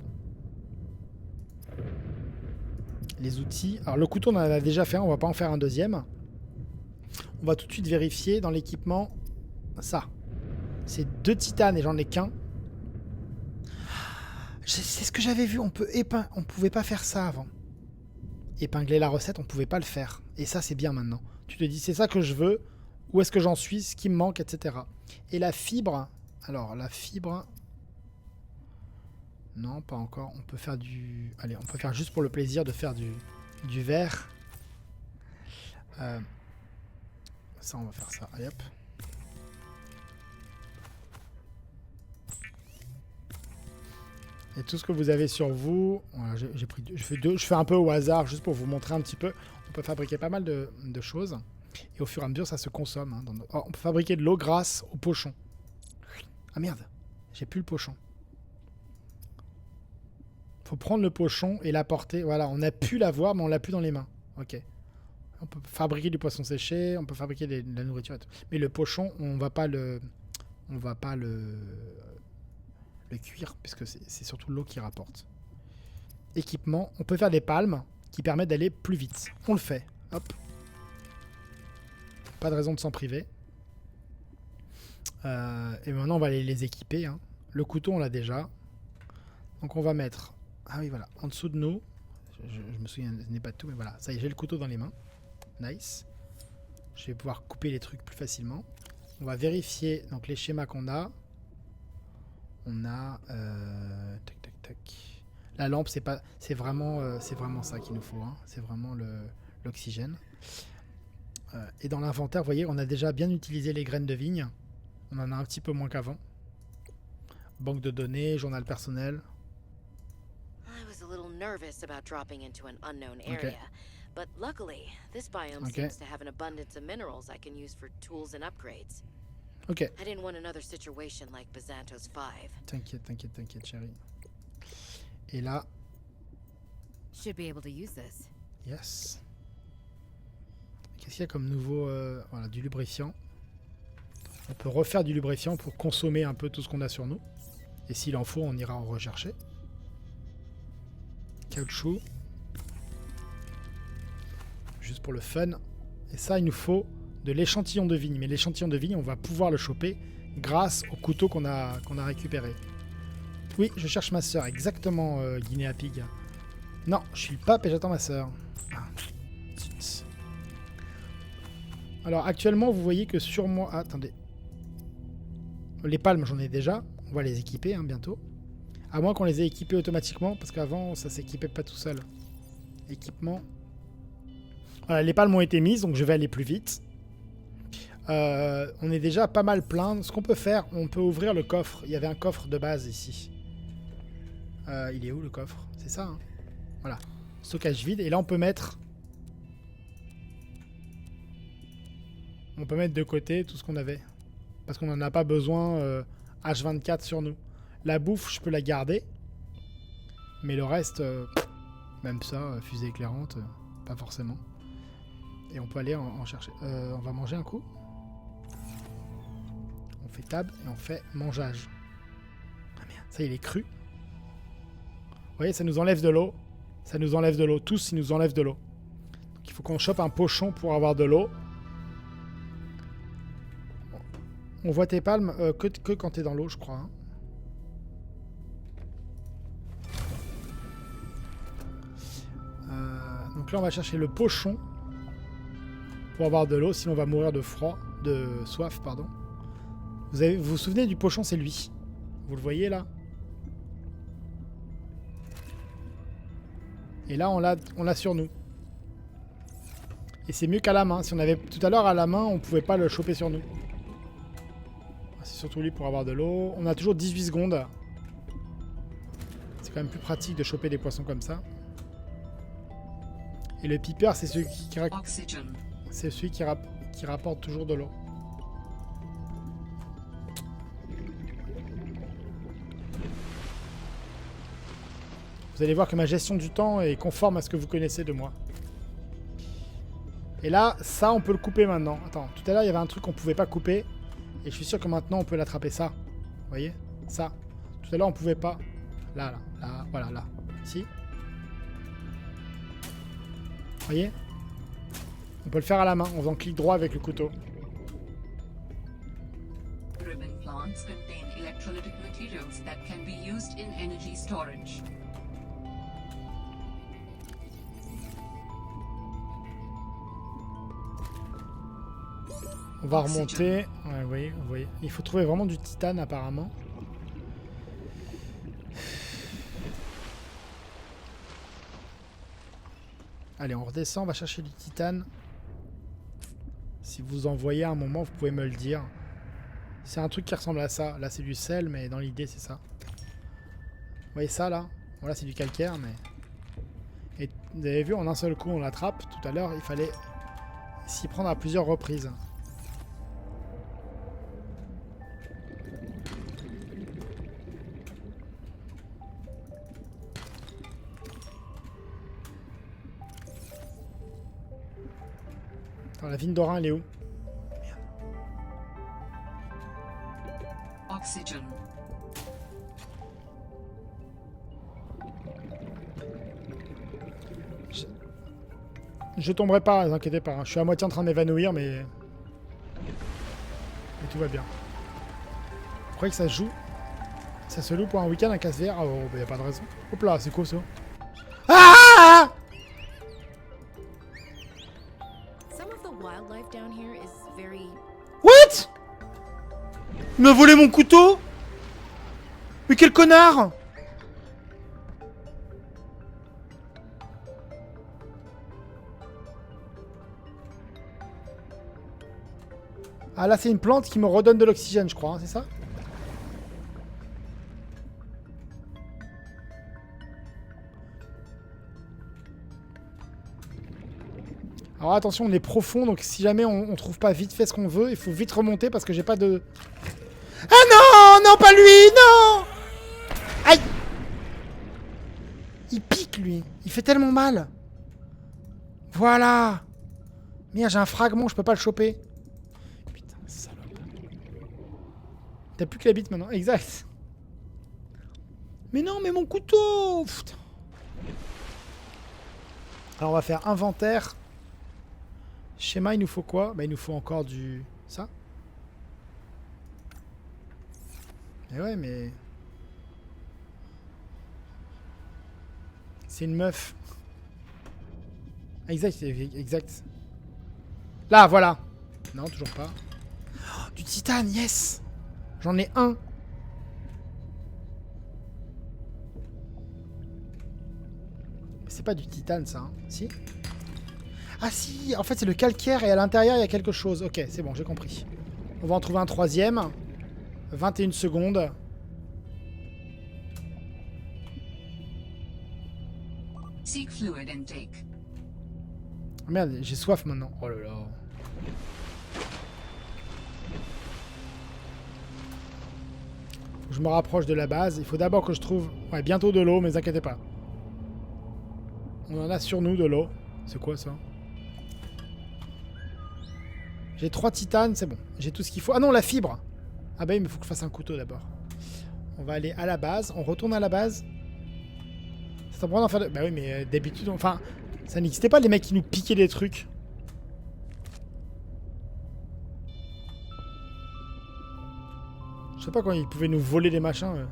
Les outils. Alors le couteau, on en a déjà fait un, on va pas en faire un deuxième. On va tout de suite vérifier dans l'équipement ça. C'est 2 titanes et j'en ai qu'un. C'est ce que j'avais vu, on pouvait pas faire ça avant. Épingler la recette, on pouvait pas le faire. Et ça, c'est bien maintenant. Tu te dis, c'est ça que je veux, où est-ce que j'en suis, ce qui me manque, etc. Et la fibre, alors la fibre... Non, pas encore. On peut faire du... Allez, on peut faire juste pour le plaisir de faire du verre. Ça, on va faire ça. Allez, hop. Et tout ce que vous avez sur vous... Voilà, j'ai pris deux. Je fais un peu au hasard, juste pour vous montrer un petit peu. On peut fabriquer pas mal de choses. Et au fur et à mesure, ça se consomme. Hein, on peut fabriquer de l'eau grâce au pochon. Ah merde, j'ai plus le pochon. Faut prendre le pochon et l'apporter. Voilà, on a pu l'avoir, mais on l'a plus dans les mains. Ok. On peut fabriquer du poisson séché, on peut fabriquer de la nourriture et tout. Mais le pochon, on va pas le cuire, puisque c'est surtout l'eau qui rapporte. Équipement, on peut faire des palmes qui permettent d'aller plus vite. On le fait. Hop. Pas de raison de s'en priver. Et maintenant, on va aller les équiper. Hein. Le couteau, on l'a déjà. Donc on va mettre... Ah oui, voilà. En dessous de nous, je me souviens, ce n'est pas de tout, mais voilà. Ça y est, j'ai le couteau dans les mains. Nice. Je vais pouvoir couper les trucs plus facilement. On va vérifier donc les schémas qu'on a. On a... tac, tac, tac. La lampe, c'est vraiment ça qu'il nous faut. Hein. C'est vraiment l'oxygène. Et dans l'inventaire, vous voyez, on a déjà bien utilisé les graines de vigne. On en a un petit peu moins qu'avant. Banque de données, journal personnel. I was a little nervous about dropping into an unknown area, but luckily, this biome seems to have an abundance of minerals I can use for tools and upgrades. Ok. I didn't want another situation like Byzantos 5. T'inquiète, chérie. Et là... Should be able to use this. Yes. Qu'est-ce qu'il y a comme nouveau... voilà, du lubrifiant. On peut refaire du lubrifiant pour consommer un peu tout ce qu'on a sur nous. Et s'il en faut, on ira en rechercher. Caoutchouc. Juste pour le fun. Et ça, il nous faut de l'échantillon de vigne. Mais l'échantillon de vigne, on va pouvoir le choper grâce au couteau qu'on a récupéré. Oui, je cherche ma sœur. Exactement, Guinea Pig. Non, je suis le pape et j'attends ma sœur. Ah, zut. Alors, actuellement, vous voyez que sur moi... Ah, attendez. Les palmes, j'en ai déjà. On va les équiper hein, bientôt. À moins qu'on les ait équipés automatiquement, parce qu'avant, ça s'équipait pas tout seul. Équipement. Voilà, les palmes ont été mises, donc je vais aller plus vite. On est déjà pas mal plein. Ce qu'on peut faire, on peut ouvrir le coffre. Il y avait un coffre de base ici. Il est où le coffre? C'est ça, hein. Voilà. Stockage vide. Et là, on peut mettre... On peut mettre de côté tout ce qu'on avait. Parce qu'on n'en a pas besoin H24 sur nous. La bouffe, je peux la garder. Mais le reste, même ça, fusée éclairante, pas forcément. Et on peut aller en chercher. On va manger un coup. On fait table et on fait mangeage. Ah merde, ça il est cru. Vous voyez, ça nous enlève de l'eau. Ça nous enlève de l'eau. Tous, ils nous enlèvent de l'eau. Donc il faut qu'on chope un pochon pour avoir de l'eau. On voit tes palmes que quand t'es dans l'eau, je crois. Hein. Donc là, on va chercher le pochon pour avoir de l'eau, sinon on va mourir de froid, de soif, pardon. Vous vous souvenez du pochon, c'est lui. Vous le voyez là? Et là, on l'a sur nous. Et c'est mieux qu'à la main. Si on avait tout à l'heure à la main, on pouvait pas le choper sur nous. C'est surtout lui pour avoir de l'eau. On a toujours 18 secondes. C'est quand même plus pratique de choper des poissons comme ça. Et le piper, c'est celui Oxygen. c'est celui qui rapporte toujours de l'eau. Vous allez voir que ma gestion du temps est conforme à ce que vous connaissez de moi. Et là, ça, on peut le couper maintenant. Attends, tout à l'heure, il y avait un truc qu'on pouvait pas couper. Et je suis sûr que maintenant, on peut l'attraper, ça. Vous voyez? Ça. Tout à l'heure, on pouvait pas. Là, voilà, là. Ici. Vous voyez? On peut le faire à la main, en faisant clic droit avec le couteau. Ribbon plants contain electrolytic materials that can be used in energy storage. On va remonter. Ouais, oui, vous voyez. Il faut trouver vraiment du titane, apparemment. Allez, on redescend, on va chercher du titane. Si vous en voyez à un moment, vous pouvez me le dire. C'est un truc qui ressemble à ça. Là, c'est du sel, mais dans l'idée, c'est ça. Vous voyez ça, là? Voilà, c'est du calcaire, mais... Et vous avez vu, en un seul coup, on l'attrape. Tout à l'heure, il fallait s'y prendre à plusieurs reprises. Attends, la vigne d'Orin, elle est où? Oxygen. Je tomberai pas, ne vous inquiétez pas. Je suis à moitié en train de m'évanouir, mais tout va bien. Vous croyez que ça se joue? Ça se loue pour un week-end, un casse-VR? Oh, bah y a pas de raison. Hop là, c'est quoi ça? Ah! Some of the wildlife down here is very... What? Il m'a volé mon couteau? Mais quel connard! Ah là c'est une plante qui me redonne de l'oxygène je crois, hein, c'est ça? Alors attention, on est profond, donc si jamais on trouve pas vite fait ce qu'on veut, il faut vite remonter parce que j'ai pas de... Ah non! Non, pas lui! Non! Aïe! Il pique lui, il fait tellement mal. Voilà! Merde, j'ai un fragment, je peux pas le choper. Putain, salope. T'as plus que la bite maintenant, exact. Mais non, mais mon couteau! Putain. Alors on va faire inventaire. Schéma, il nous faut quoi? Bah il nous faut encore du... Ça? Mais ouais, mais... C'est une meuf. Exact, exact. Là, voilà. Non, toujours pas. Oh, du titane, yes! J'en ai un. C'est pas du titane, ça, hein. Si? Ah si, en fait c'est le calcaire et à l'intérieur il y a quelque chose. Ok, c'est bon, j'ai compris. On va en trouver un troisième. 21 secondes. Seek fluid intake. Oh merde, j'ai soif maintenant. Oh là là. Faut que je me rapproche de la base. Il faut d'abord que je trouve... Ouais, bientôt de l'eau, mais ne vous inquiétez pas. On en a sur nous de l'eau. C'est quoi ça? J'ai 3 titanes, c'est bon. J'ai tout ce qu'il faut. Ah non, la fibre! Ah bah il me faut que je fasse un couteau d'abord. On va aller à la base. On retourne à la base. Ça prend d'en faire de... Bah oui, mais d'habitude... Enfin, ça n'existait pas les mecs qui nous piquaient des trucs. Je sais pas quand ils pouvaient nous voler des machins.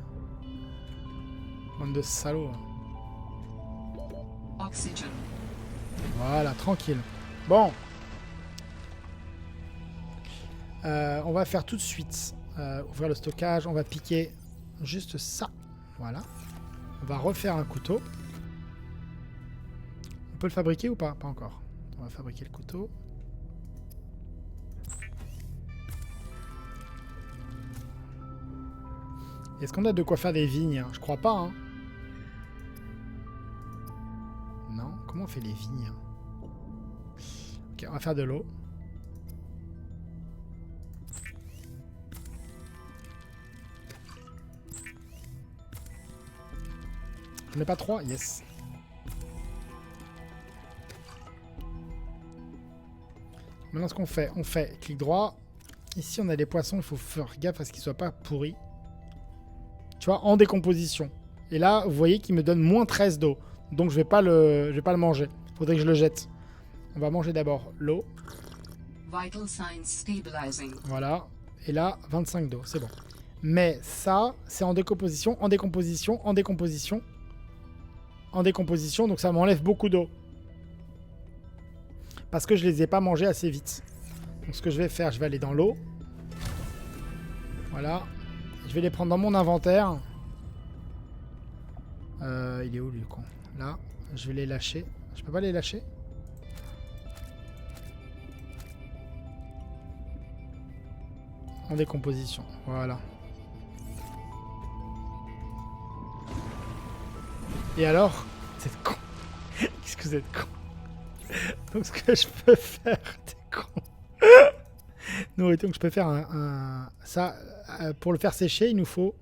Bande de salauds. Oxygen. Voilà, tranquille. Bon. On va faire tout de suite. Ouvrir le stockage. On va piquer juste ça. Voilà. On va refaire un couteau. On peut le fabriquer ou pas? Pas encore. On va fabriquer le couteau. Est-ce qu'on a de quoi faire des vignes? Je crois pas, hein. Non. Comment on fait les vignes? Ok, on va faire de l'eau. J'en ai pas 3, yes. Maintenant, ce qu'on fait, on fait clic droit. Ici, on a des poissons, il faut faire gaffe à ce qu'ils soient pas pourris. Tu vois, en décomposition. Et là, vous voyez qu'il me donne moins 13 d'eau. Donc, je vais pas le manger. Faudrait que je le jette. On va manger d'abord l'eau. Vital signs stabilizing. Voilà. Et là, 25 d'eau, c'est bon. Mais ça, c'est en décomposition, en décomposition, en décomposition. En décomposition, donc ça m'enlève beaucoup d'eau. Parce que je les ai pas mangés assez vite. Donc ce que je vais faire, je vais aller dans l'eau. Voilà. Je vais les prendre dans mon inventaire. Il est où lui, con? Là. Je vais les lâcher. Je peux pas les lâcher? En décomposition. Voilà. Et alors? Vous êtes con. Qu'est-ce que vous êtes con? Donc ce que je peux faire, t'es con. Non, donc je peux faire ça pour le faire sécher, il nous faut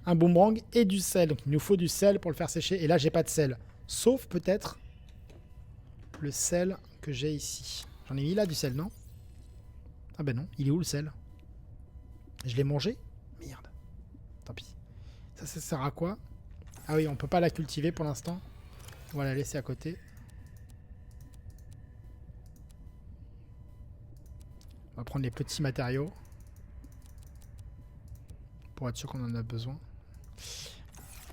un boomerang et du sel. Donc il nous faut du sel pour le faire sécher. Et là, j'ai pas de sel, sauf peut-être le sel que j'ai ici. J'en ai mis là du sel, non? Ah ben non, il est où le sel? Je l'ai mangé? Merde. Tant pis. Ça sert à quoi? Ah oui, on peut pas la cultiver pour l'instant. On va la laisser à côté. On va prendre les petits matériaux. Pour être sûr qu'on en a besoin.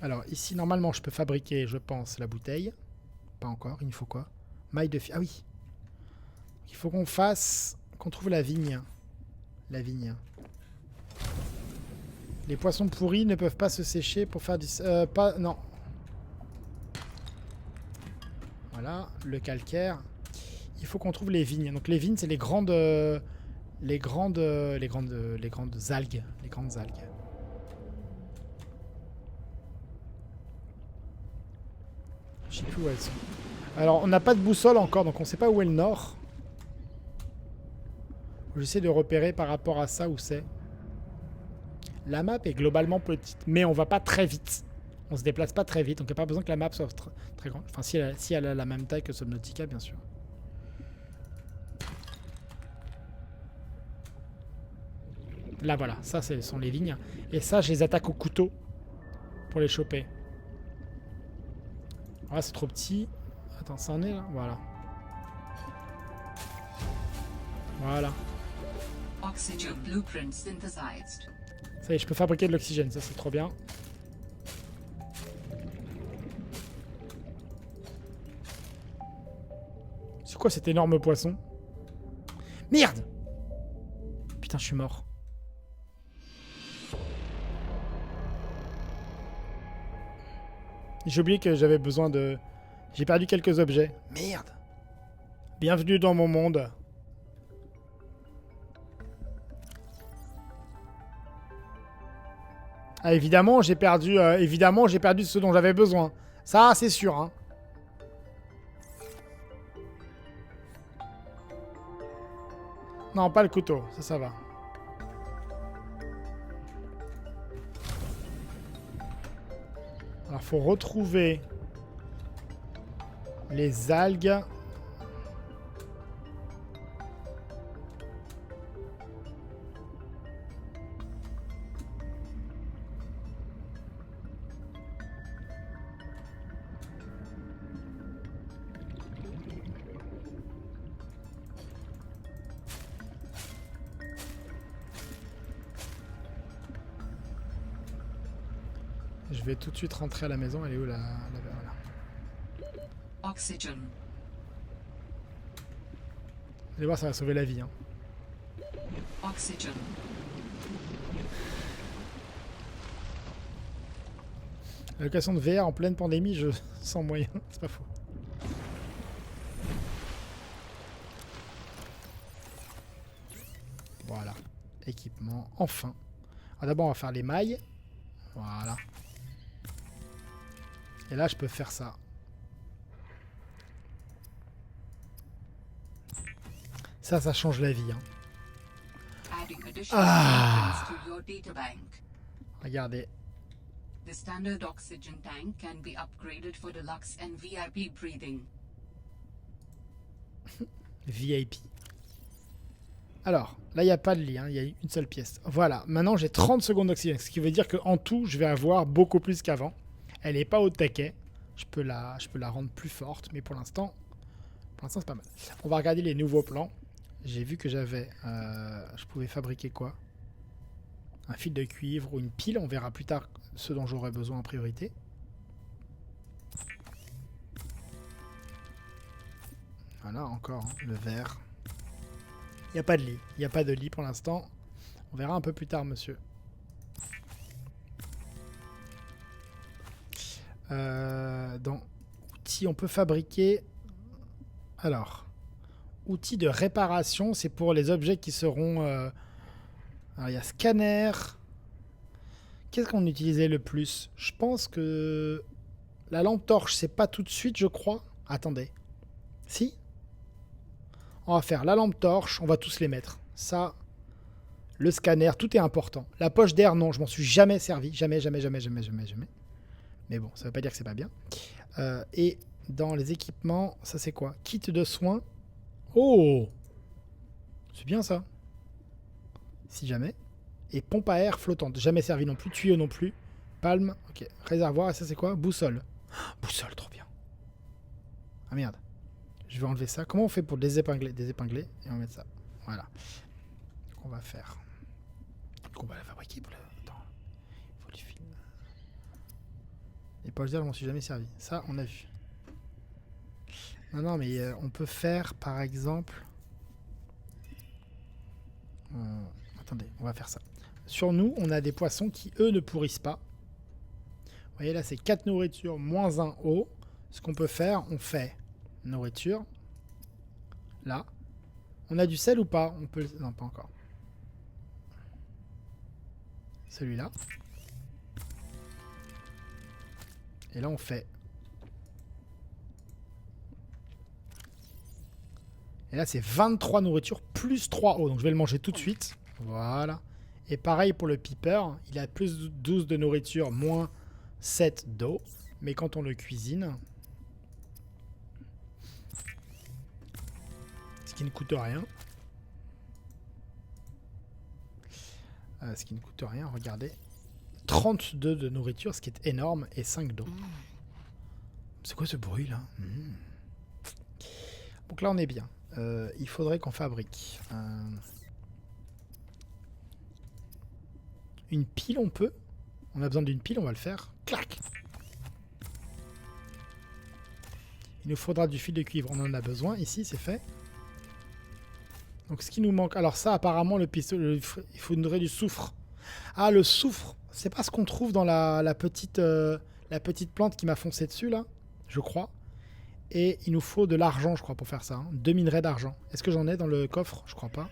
Alors ici, normalement, je peux fabriquer, je pense, la bouteille. Pas encore, il nous faut quoi? Maille de fil. Ah oui. Il faut qu'on fasse... qu'on trouve la vigne. La vigne. Les poissons pourris ne peuvent pas se sécher pour faire du... pas... Non. Voilà, le calcaire. Il faut qu'on trouve les vignes. Donc les vignes, c'est les grandes... les grandes algues. Les grandes algues. Je sais plus où elles sont. Alors, on n'a pas de boussole encore, donc on sait pas où est le nord. J'essaie de repérer par rapport à ça où c'est. La map est globalement petite, mais on va pas très vite. On se déplace pas très vite, donc il n'y a pas besoin que la map soit très grande. Enfin, si elle a la même taille que Subnautica, bien sûr. Là, voilà, ça, ce sont les vignes. Et ça, je les attaque au couteau pour les choper. Ah, c'est trop petit. Attends, ça en est là? Voilà. Voilà. Oxygen blueprint synthesized. Ça y est, je peux fabriquer de l'oxygène, ça c'est trop bien. C'est quoi cet énorme poisson? Merde! Putain, je suis mort. J'ai oublié que j'avais besoin de... J'ai perdu quelques objets. Merde! Bienvenue dans mon monde. Ah, évidemment, j'ai perdu ce dont j'avais besoin. Ça, c'est sûr, hein. Non, pas le couteau. Ça va. Alors, faut retrouver les algues. Je vais tout de suite rentrer à la maison. Elle est où la voilà. Oxygen. Vous allez voir, ça va sauver la vie. Hein. Oxygen. L'allocation de VR en pleine pandémie, je sens moyen. C'est pas faux. Voilà. Équipement. Enfin. Alors d'abord, on va faire les mailles. Voilà. Et là, je peux faire ça. Ça change la vie. Hein. Adding additional items to your data bank. Regardez. The standard oxygen tank can be upgraded for deluxe and VIP breathing. VIP. Alors, là, il n'y a pas de lit, hein, il y a une seule pièce. Voilà, maintenant j'ai 30 secondes d'oxygène, ce qui veut dire qu'en tout, je vais avoir beaucoup plus qu'avant. Elle n'est pas au taquet. Je peux la rendre plus forte, mais pour l'instant, c'est pas mal. On va regarder les nouveaux plans. J'ai vu que j'avais... je pouvais fabriquer quoi? Un fil de cuivre ou une pile. On verra plus tard ce dont j'aurai besoin en priorité. Voilà, encore hein, le verre. Il n'y a pas de lit. Il n'y a pas de lit pour l'instant. On verra un peu plus tard, monsieur. Dans outils, on peut fabriquer... Alors, outils de réparation, c'est pour les objets qui seront... Alors, il y a scanner. Qu'est-ce qu'on utilisait le plus? Je pense que... La lampe torche, c'est pas tout de suite, je crois. Attendez. Si? On va faire la lampe torche, on va tous les mettre. Ça, le scanner, tout est important. La poche d'air, non, je m'en suis jamais servi. Jamais. Mais bon, ça veut pas dire que c'est pas bien. Et dans les équipements, ça c'est quoi? Kit de soins. Oh! C'est bien ça. Si jamais. Et pompe à air flottante. Jamais servi non plus. Tuyau non plus. Palme. Ok. Réservoir. Et ça c'est quoi? Boussole. Boussole, trop bien. Ah merde. Je vais enlever ça. Comment on fait pour désépingler? Désépingler. Et on va mettre ça. Voilà. On va faire. On va la fabriquer pour le... Attends. Il faut du fil. Les poches d'air, je m'en suis jamais servi. Ça, on a vu. Non, mais on peut faire, par exemple... Attendez, on va faire ça. Sur nous, on a des poissons qui, eux, ne pourrissent pas. Vous voyez, là, c'est 4 nourritures moins 1 eau. Ce qu'on peut faire, on fait nourriture. Là. On a du sel ou pas? On peut... Non, pas encore. Celui-là. Et là, on fait... Et là, c'est 23 nourritures plus 3 eau. Donc, je vais le manger tout de suite. Voilà. Et pareil pour le piper. Il a plus 12 de nourriture, moins 7 d'eau. Mais quand on le cuisine... Ce qui ne coûte rien. Ce qui ne coûte rien, regardez. 32 de nourriture, ce qui est énorme, et 5 d'eau. C'est quoi ce bruit là? Donc là, on est bien. Il faudrait qu'on fabrique une pile, on peut. On a besoin d'une pile, on va le faire. Clac! Il nous faudra du fil de cuivre, on en a besoin. Ici, c'est fait. Donc ce qui nous manque... Alors ça, apparemment, le pistolet, il faudrait du soufre. Ah, le soufre, c'est pas ce qu'on trouve dans la petite plante qui m'a foncé dessus, là, je crois. Et il nous faut de l'argent, je crois, pour faire ça. Hein. 2 minerais d'argent. Est-ce que j'en ai dans le coffre? Je crois pas.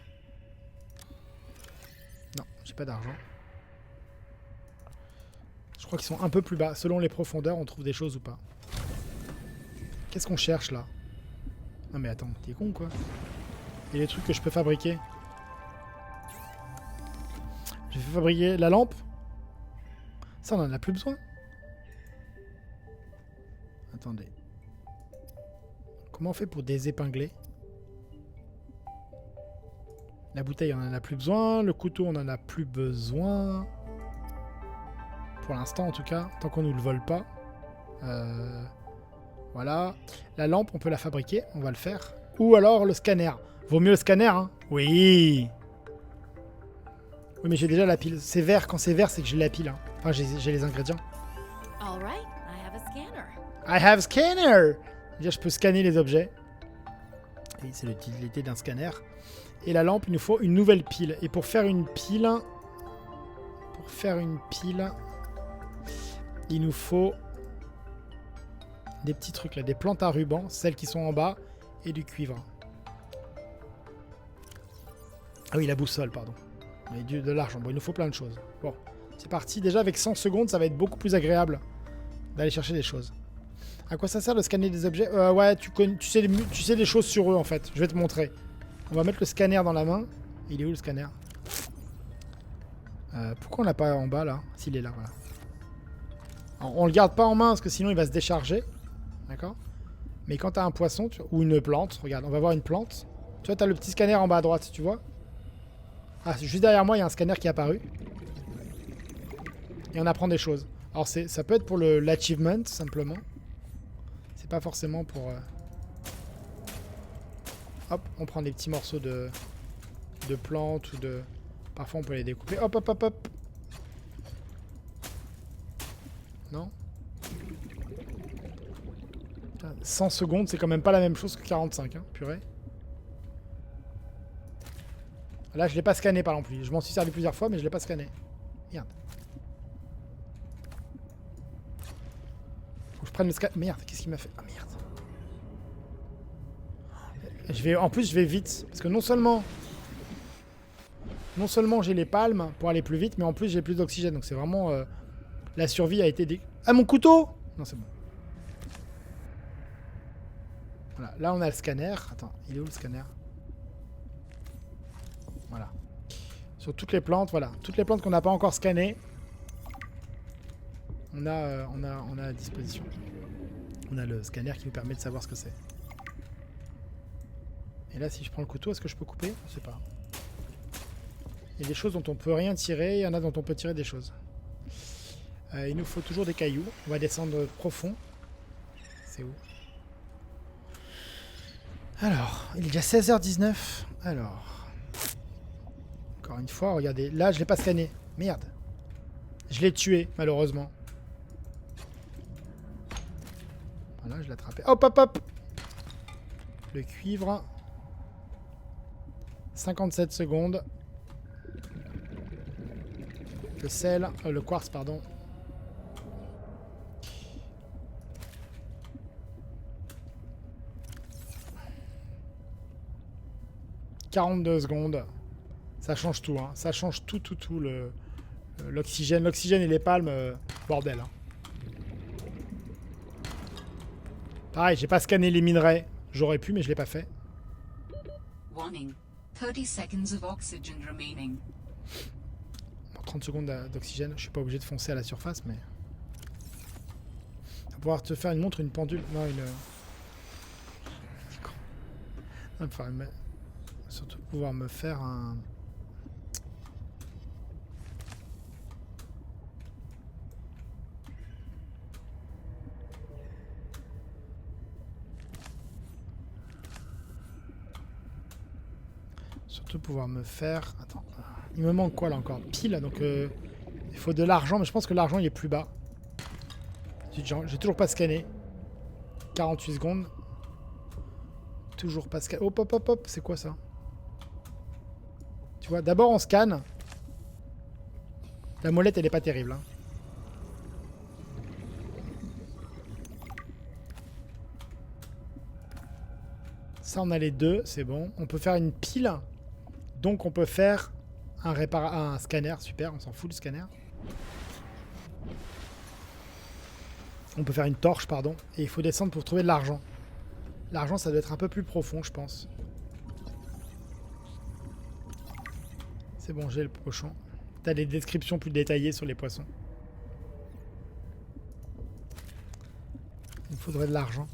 Non, j'ai pas d'argent. Je crois qu'ils sont un peu plus bas. Selon les profondeurs, on trouve des choses ou pas. Qu'est-ce qu'on cherche, là? Non mais attends, t'es con, quoi? Il y a des trucs que je peux fabriquer. Je vais fabriquer la lampe. Ça, on en a plus besoin. Attendez. Comment on fait pour désépingler? La bouteille, on en a plus besoin. Le couteau, on en a plus besoin. Pour l'instant, en tout cas. Tant qu'on nous le vole pas. Voilà. La lampe, on peut la fabriquer. On va le faire. Ou alors le scanner. Vaut mieux le scanner, hein? Oui. Oui, mais j'ai déjà la pile. C'est vert. Quand c'est vert, c'est que j'ai la pile. Hein. Enfin, j'ai les ingrédients. All right, I have a scanner. I have scanner. Déjà, je peux scanner les objets. Et c'est l'utilité d'un scanner. Et la lampe, il nous faut une nouvelle pile. Et pour faire une pile... il nous faut des petits trucs là. Des plantes à ruban, celles qui sont en bas. Et du cuivre. Ah oui, la boussole, pardon. Et de l'argent. Bon, il nous faut plein de choses. Bon, c'est parti. Déjà, avec 100 secondes, ça va être beaucoup plus agréable d'aller chercher des choses. À quoi ça sert de scanner des objets? Ouais, tu sais des choses sur eux, en fait. Je vais te montrer. On va mettre le scanner dans la main. Il est où le scanner? Pourquoi on l'a pas en bas là? S'il est là, voilà. Alors, on le garde pas en main parce que sinon il va se décharger. D'accord? Mais quand t'as un poisson ou une plante, regarde, on va voir une plante. Tu vois, t'as le petit scanner en bas à droite, tu vois? Ah, juste derrière moi, il y a un scanner qui est apparu. Et on apprend des choses. Alors ça peut être pour l'achievement, simplement. C'est pas forcément pour... Hop, on prend des petits morceaux de plantes ou de... Parfois on peut les découper. Hop, hop, hop, hop. Non? 100 secondes, c'est quand même pas la même chose que 45, hein, purée. Là, je l'ai pas scanné par exemple. Je m'en suis servi plusieurs fois, mais je l'ai pas scanné. Merde. Faut que je prenne le scanner. Merde, qu'est-ce qu'il m'a fait? Ah merde. En plus, je vais vite. Parce que non seulement j'ai les palmes pour aller plus vite, mais en plus j'ai plus d'oxygène. Donc c'est vraiment... la survie a été... Ah, mon couteau! Non, c'est bon. Voilà, là on a le scanner. Attends, il est où le scanner? Voilà. Sur toutes les plantes, voilà. Toutes les plantes qu'on n'a pas encore scannées, on a à disposition. On a le scanner qui nous permet de savoir ce que c'est. Et là, si je prends le couteau, est-ce que je peux couper? Je sais pas. Il y a des choses dont on peut rien tirer, il y en a dont on peut tirer des choses. Il nous faut toujours des cailloux. On va descendre profond. C'est où? Alors, il est déjà 16h19. Alors... Encore une fois, regardez. Là, je l'ai pas scanné. Merde. Je l'ai tué, malheureusement. Voilà, je l'ai attrapé. Hop, hop, hop. Le cuivre. 57 secondes. Le sel. Le quartz, pardon. « 42 secondes. » Ça change tout, hein. Ça change tout, l'oxygène. L'oxygène et les palmes, bordel. Hein. Pareil, j'ai pas scanné les minerais. J'aurais pu, mais je l'ai pas fait. Warning. 30 seconds of oxygen remaining. Bon, 30 secondes d'oxygène. Je suis pas obligé de foncer à la surface, mais... On va pouvoir te faire une montre, une pendule. Non, une... Enfin, surtout pouvoir me faire un... Surtout pouvoir me faire... Attends, il me manque quoi là encore? Pile, donc il faut de l'argent, mais je pense que l'argent il est plus bas. J'ai toujours pas scanné. 48 secondes. Toujours pas scanné. Hop, hop, hop, hop, c'est quoi ça? Tu vois, d'abord on scanne. La molette elle est pas terrible. Hein. Ça on a les deux, c'est bon. On peut faire une pile. Donc on peut faire un scanner, super, on s'en fout du scanner. On peut faire une torche, pardon. Et il faut descendre pour trouver de l'argent. L'argent ça doit être un peu plus profond, je pense. C'est bon, j'ai le pochon. T'as des descriptions plus détaillées sur les poissons. Il faudrait de l'argent.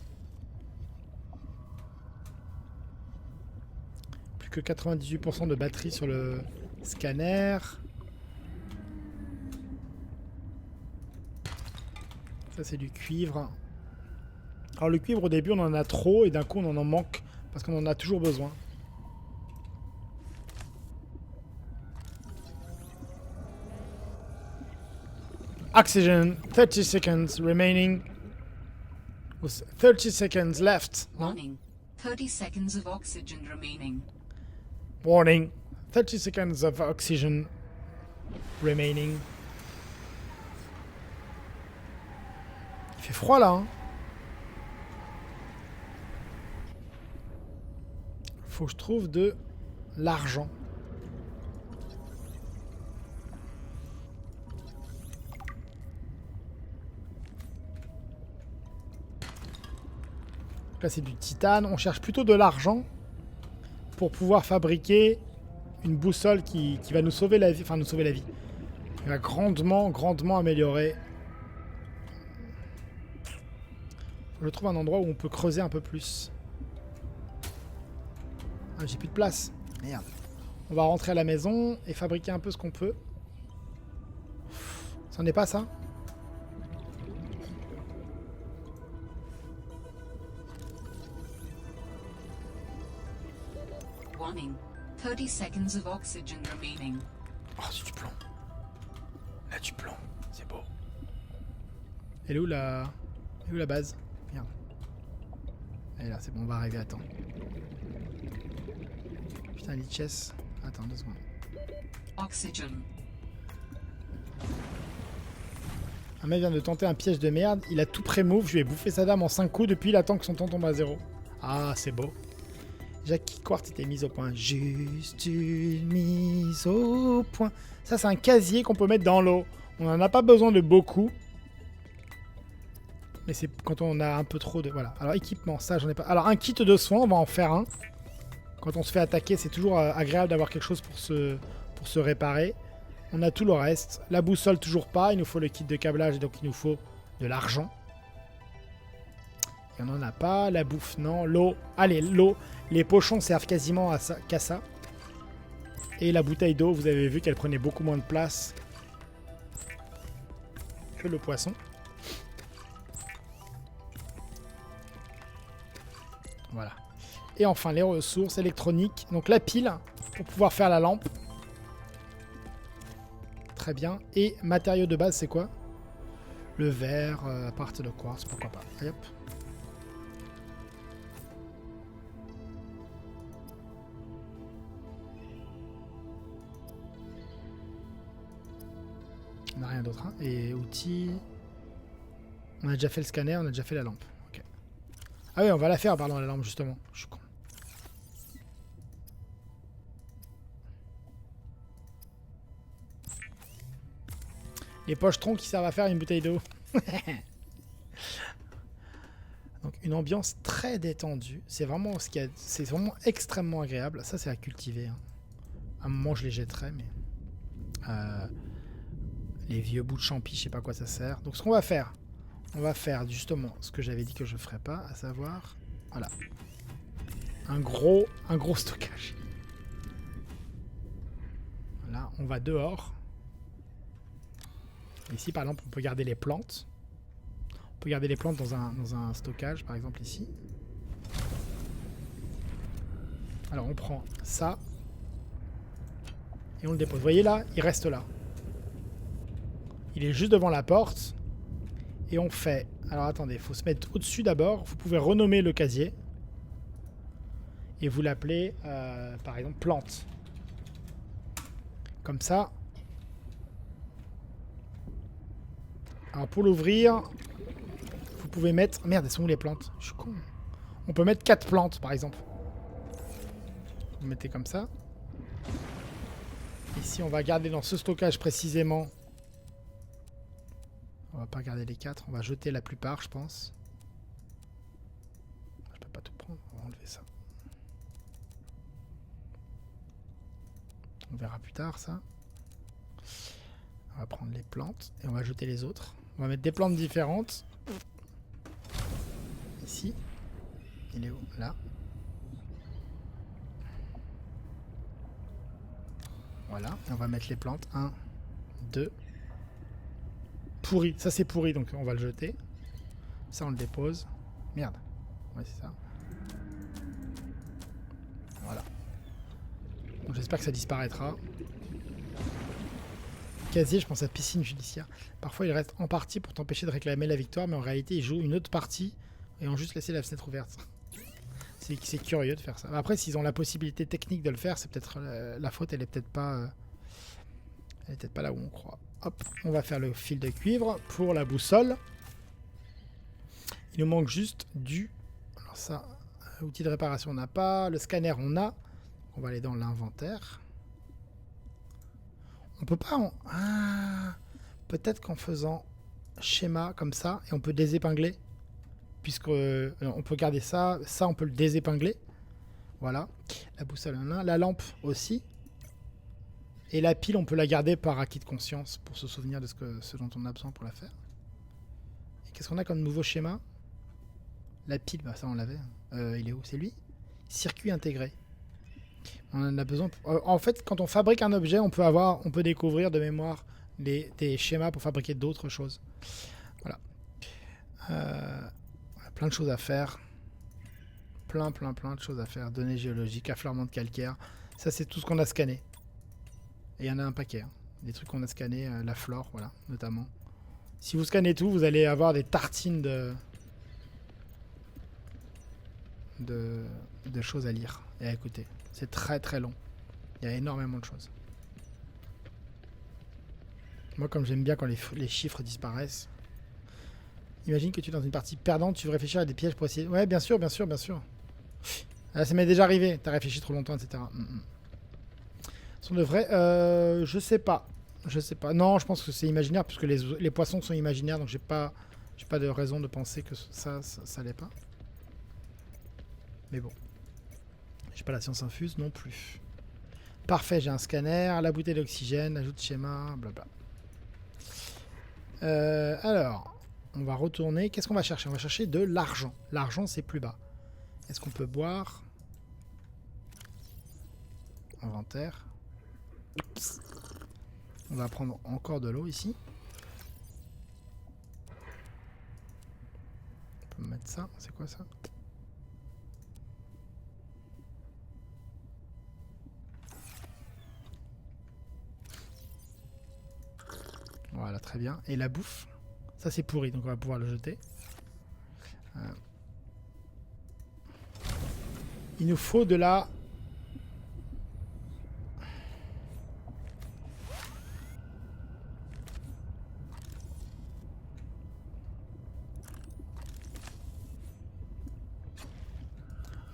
Plus que 98% de batterie sur le scanner. Ça c'est du cuivre. Alors le cuivre au début on en a trop et d'un coup on en manque parce qu'on en a toujours besoin. Oxygen, 30 seconds remaining. 30 seconds left. Warning. 30 seconds of oxygen remaining. Warning. 30 seconds of oxygen remaining. Il fait froid là. Hein. Faut que je trouve de l'argent. Là c'est du titane. On cherche plutôt de l'argent. pour pouvoir fabriquer une boussole qui va nous sauver la vie. Enfin, nous sauver la vie. Il va grandement, grandement améliorer. Je trouve un endroit où on peut creuser un peu plus. Ah, j'ai plus de place. Merde. On va rentrer à la maison et fabriquer un peu ce qu'on peut. Ça n'est pas ça? Warning. 30 seconds of oxygen remaining. Oh, c'est du plomb. Là, du plomb. C'est beau. Elle est où la base? Merde. Elle est là, c'est bon, on va arriver à temps. Putain, Lichess. Attends, 2 secondes. Oxygen. Un mec vient de tenter un piège de merde. Il a tout pré-move. Je lui ai bouffé sa dame en 5 coups. Depuis, il attend que son temps tombe à 0. Ah, c'est beau. Jackie Quartz était mise au point. Juste une mise au point. Ça, c'est un casier qu'on peut mettre dans l'eau. On n'en a pas besoin de beaucoup. Mais c'est quand on a un peu trop de... Voilà. Alors, équipement, ça, j'en ai pas. Alors, un kit de soins, on va en faire un. Quand on se fait attaquer, c'est toujours agréable d'avoir quelque chose pour se réparer. On a tout le reste. La boussole, toujours pas. Il nous faut le kit de câblage, et donc il nous faut de l'argent. Et on n'en a pas. La bouffe, non. L'eau. Allez, l'eau. Les pochons servent quasiment à ça, qu'à ça. Et la bouteille d'eau, vous avez vu qu'elle prenait beaucoup moins de place que le poisson. Voilà. Et enfin, les ressources électroniques. Donc la pile, pour pouvoir faire la lampe. Très bien. Et matériaux de base, c'est quoi? Le verre, à partir de quartz, pourquoi pas. Allez, hop. On n'a rien d'autre. Hein. Et outils... On a déjà fait le scanner, on a déjà fait la lampe. Okay. Ah oui, on va la faire, pardon, la lampe, justement. Je suis con. Les pochetrons qui servent à faire une bouteille d'eau. Donc une ambiance très détendue. C'est vraiment ce qu'il y a. C'est vraiment extrêmement agréable. Ça, c'est à cultiver. Hein. À un moment, je les jetterai, mais les vieux bouts de champi, je sais pas à quoi ça sert. Donc ce qu'on va faire, on va faire justement ce que j'avais dit que je ferais pas, à savoir, voilà, un gros stockage. Voilà, on va dehors. Ici, par exemple, on peut garder les plantes. On peut garder les plantes dans un stockage, par exemple ici. Alors, on prend ça. Et on le dépose. Vous voyez là, il reste là. Il est juste devant la porte. Et on fait... Alors, attendez, il faut se mettre au-dessus d'abord. Vous pouvez renommer le casier. Et vous l'appelez, par exemple, plante. Comme ça... Alors pour l'ouvrir, vous pouvez mettre... Merde, elles sont où les plantes? Je suis con. On peut mettre 4 plantes par exemple. Vous mettez comme ça. Ici on va garder dans ce stockage précisément. On va pas garder les 4, on va jeter la plupart je pense. Je peux pas tout prendre, on va enlever ça. On verra plus tard ça. On va prendre les plantes et on va jeter les autres. On va mettre des plantes différentes. Ici. Il est où? Là. Voilà. Et on va mettre les plantes. 1, 2. Pourri. Ça c'est pourri donc on va le jeter. Ça on le dépose. Merde. Ouais c'est ça. Voilà. J'espère que ça disparaîtra. Casier, je pense à piscine judiciaire. Parfois, il reste en partie pour t'empêcher de réclamer la victoire, mais en réalité, il joue une autre partie et ont juste laissé la fenêtre ouverte. C'est curieux de faire ça. Après, s'ils ont la possibilité technique de le faire, c'est peut-être la faute, elle est peut-être pas là où on croit. Hop, on va faire le fil de cuivre pour la boussole. Il nous manque juste du... Alors ça, outil de réparation, on n'a pas. Le scanner, on a. On va aller dans l'inventaire. On peut pas... Ah, peut-être qu'en faisant schéma comme ça, et on peut désépingler. Puisque on peut garder ça. Ça, on peut le désépingler. Voilà. La boussole, la lampe aussi. Et la pile, on peut la garder par acquis de conscience pour se souvenir de ce dont on a besoin pour la faire. Et qu'est-ce qu'on a comme nouveau schéma? La pile, bah ça on l'avait. Il est où? C'est lui? Circuit intégré. On en a besoin. En fait, quand on fabrique un objet, on peut découvrir de mémoire des schémas pour fabriquer d'autres choses. Voilà. Plein de choses à faire. Plein de choses à faire. Données géologiques, affleurement de calcaire. Ça, c'est tout ce qu'on a scanné. Et il y en a un paquet. Hein. Des trucs qu'on a scannés, la flore, voilà, notamment. Si vous scannez tout, vous allez avoir des tartines de choses à lire et à écouter. C'est très long. Il y a énormément de choses. Moi, comme j'aime bien quand les chiffres disparaissent. Imagine que tu es dans une partie perdante, tu veux réfléchir à des pièges pour essayer... Ouais, bien sûr. Ah, ça m'est déjà arrivé. T'as réfléchi trop longtemps, etc. Sont de vrais... je sais pas. Non, je pense que c'est imaginaire, puisque les poissons sont imaginaires, donc j'ai pas de raison de penser que ça l'est pas. Mais bon. J'ai pas la science infuse non plus. Parfait, j'ai un scanner, la bouteille d'oxygène, ajout de schéma, blabla. Alors, on va retourner. Qu'est-ce qu'on va chercher? On va chercher de l'argent. L'argent, c'est plus bas. Est-ce qu'on peut boire? Inventaire. Oups. On va prendre encore de l'eau ici. On peut mettre ça. C'est quoi ça? Voilà, très bien. Et la bouffe, ça c'est pourri, donc on va pouvoir le jeter. Il nous faut de la...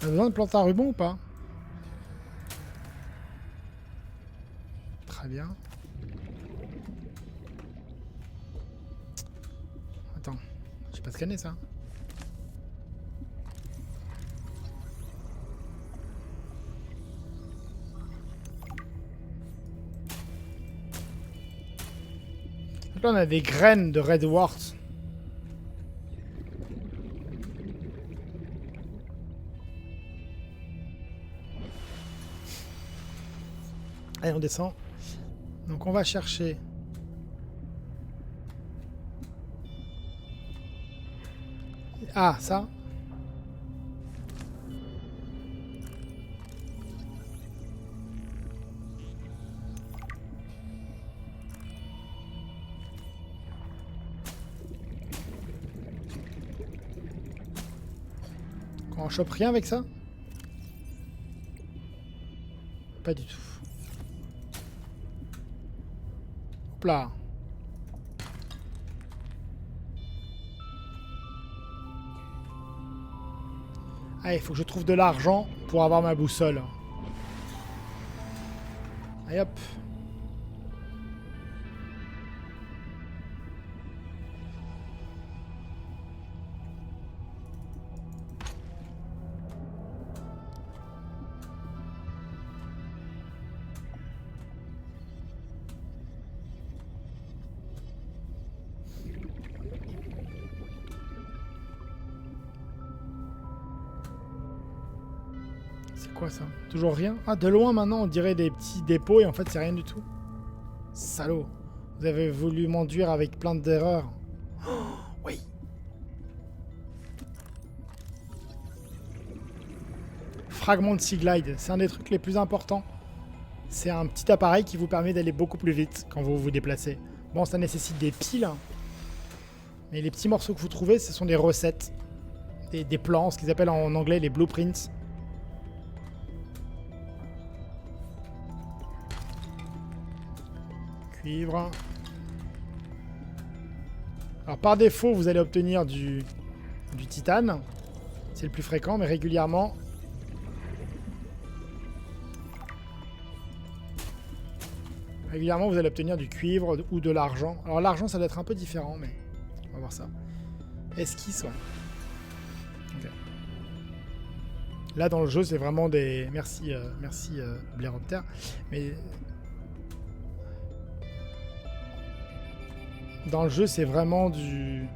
On a besoin de planter un ruban ou pas? Très bien. Attends, j'ai pas scanné ça. Là on a des graines de Redwort. Allez, on descend. Donc on va chercher... Ah, ça. On chope rien avec ça? Pas du tout. Hop là. Allez, il faut que je trouve de l'argent pour avoir ma boussole. Allez hop. C'est quoi ça? Toujours rien? Ah, de loin maintenant on dirait des petits dépôts et en fait c'est rien du tout. Salaud. Vous avez voulu m'enduire avec plein d'erreurs. Oh, oui. Fragment de Sea Glide, c'est un des trucs les plus importants. C'est un petit appareil qui vous permet d'aller beaucoup plus vite quand vous vous déplacez. Bon, ça nécessite des piles. Mais les petits morceaux que vous trouvez, ce sont des recettes. Des plans, ce qu'ils appellent en anglais les blueprints. Cuivre. Alors par défaut, vous allez obtenir du titane. C'est le plus fréquent, mais régulièrement... Régulièrement, vous allez obtenir du cuivre ou de l'argent. Alors l'argent, ça doit être un peu différent, mais on va voir ça. Esquisse, ouais. Okay. Là, dans le jeu, c'est vraiment des... Merci, Blairopter. Mais... Dans le jeu, c'est vraiment du...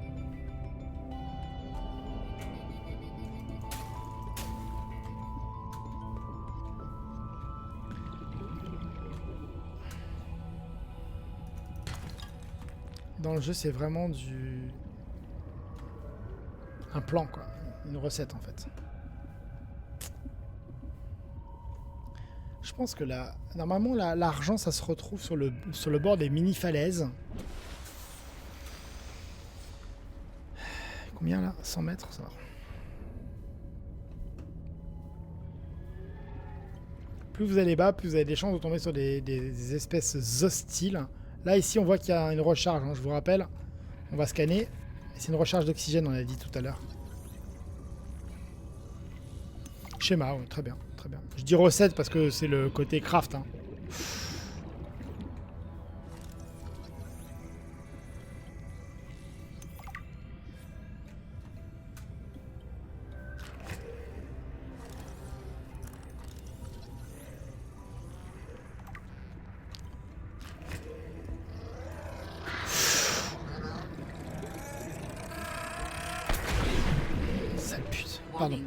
Dans le jeu, c'est vraiment du... Un plan, quoi. Une recette, en fait. Je pense que là... Normalement, l'argent, ça se retrouve sur le bord des mini-falaises. Combien, là? 100 mètres, ça va. Plus vous allez bas, plus vous avez des chances de tomber sur des espèces hostiles. Là, ici, on voit qu'il y a une recharge, hein, je vous rappelle. On va scanner. Et c'est une recharge d'oxygène, on l'a dit tout à l'heure. Schéma, oui, très bien, très bien. Je dis recette parce que c'est le côté craft. Hein. Pardon.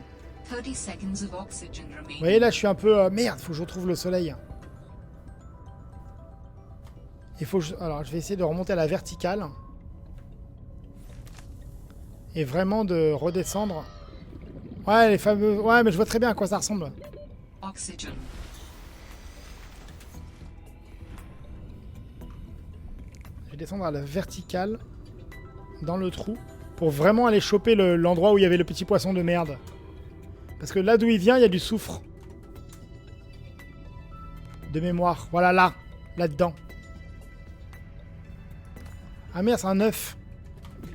Vous voyez là, je suis un peu... merde, faut que je retrouve le soleil. Il faut que je... Alors, je vais essayer de remonter à la verticale. Et vraiment de redescendre. Ouais, les fameux... Ouais, mais je vois très bien à quoi ça ressemble. Oxygen. Je vais descendre à la verticale. Dans le trou. Pour vraiment aller choper l'endroit où il y avait le petit poisson de merde. Parce que là d'où il vient, il y a du soufre. De mémoire. Voilà, là. Là-dedans. Ah merde, c'est un œuf.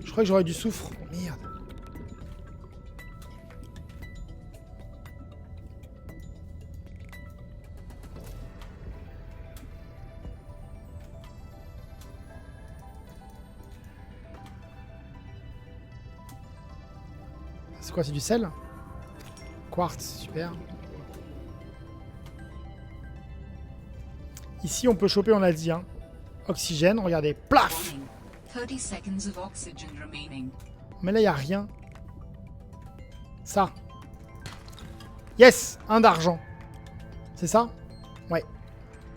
Je crois que j'aurais du soufre. Oh, merde. C'est quoi, c'est du sel? Quartz, super. Ici, on peut choper, on l'a dit, hein. Oxygène, regardez, plaf! Mais là, il n'y a rien. Ça. Yes! Un d'argent. C'est ça? Ouais.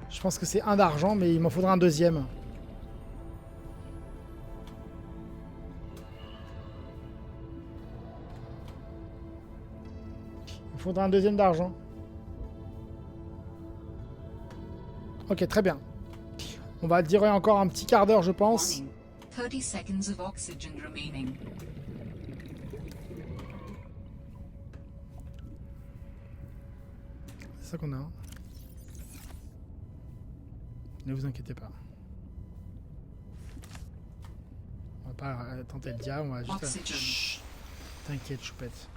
Je pense que c'est un d'argent, mais il m'en faudra un deuxième. Il faudra un deuxième d'argent. Ok, très bien. On va durer encore un petit quart d'heure, je pense. 30 seconds of oxygen remaining. C'est ça qu'on a. Ne vous inquiétez pas. On va pas tenter le diable, on va juste... Chut. T'inquiète, choupette.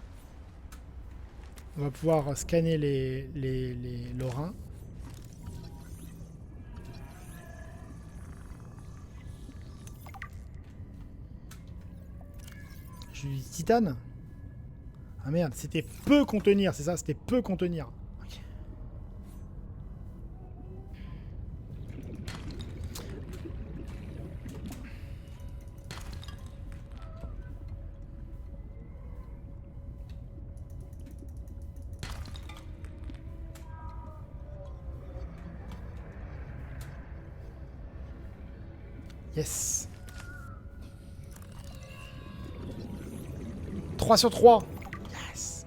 On va pouvoir scanner les lorrains. J'ai du titane. Ah merde, c'était peu contenir, c'est ça, c'était peu contenir. Okay. Yes. 3 sur 3. Yes.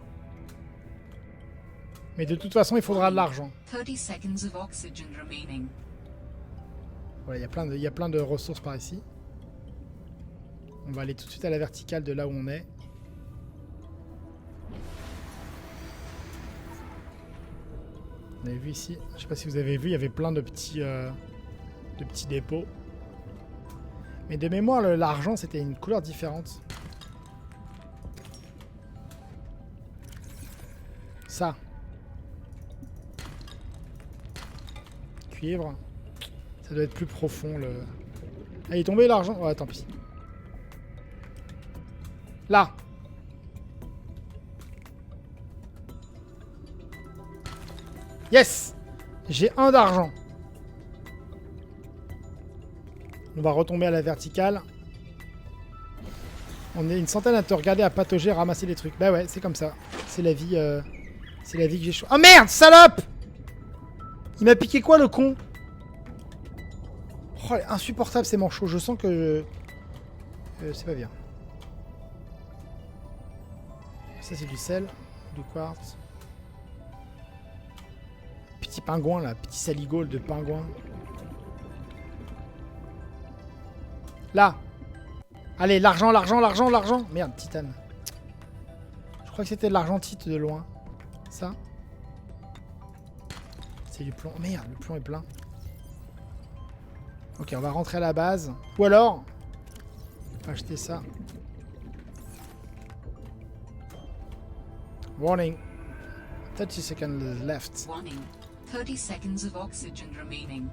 Mais de toute façon, il faudra de l'argent. 30 seconds of oxygen remaining. Voilà, il y a plein de ressources par ici. On va aller tout de suite à la verticale de là où on est. Vous avez vu ici, je sais pas si vous avez vu, il y avait plein de petits dépôts. Mais de mémoire, l'argent, c'était une couleur différente. Ça. Cuivre. Ça doit être plus profond, le... Ah, il est tombé, l'argent? Ouais, tant pis. Là. Yes! J'ai 1 d'argent. On va retomber à la verticale. On est une centaine à te regarder, à patauger, à ramasser des trucs. Bah ouais, c'est comme ça. C'est la vie que j'ai choisie. Oh merde, salope! Il m'a piqué quoi, le con? Oh, insupportable ces manchots. Je sens que... c'est pas bien. Ça, c'est du sel. Du quartz. Petit pingouin, là. Petit saligaud de pingouin. Là. Allez, l'argent, l'argent, l'argent, l'argent. Merde, titane. Je crois que c'était de l'argentite de loin. Ça. C'est du plomb. Oh, merde, le plomb est plein. Ok, on va rentrer à la base. Ou alors, on va acheter ça. Warning. 30 seconds left. Warning. 30 seconds of oxygen remaining.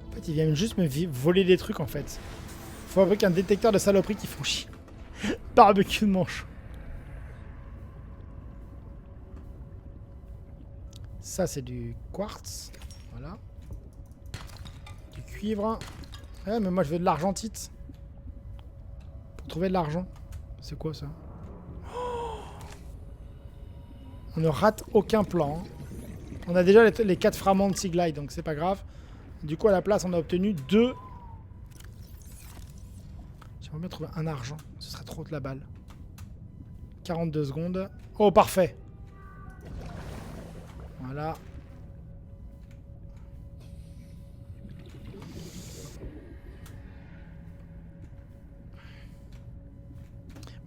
En fait, ils viennent juste me voler des trucs en fait. Faut fabriquer un détecteur de saloperies qui font chier. Barbecue de manche. Ça, c'est du quartz. Voilà. Du cuivre. Ouais, mais moi, je veux de l'argentite. Pour trouver de l'argent. C'est quoi, ça? On ne rate aucun plan. On a déjà les 4 fragments de Sea Glide, donc c'est pas grave. Du coup, à la place, on a obtenu 2. J'aimerais bien trouver un argent. Ce serait trop de la balle. 42 secondes. Oh, parfait. Voilà.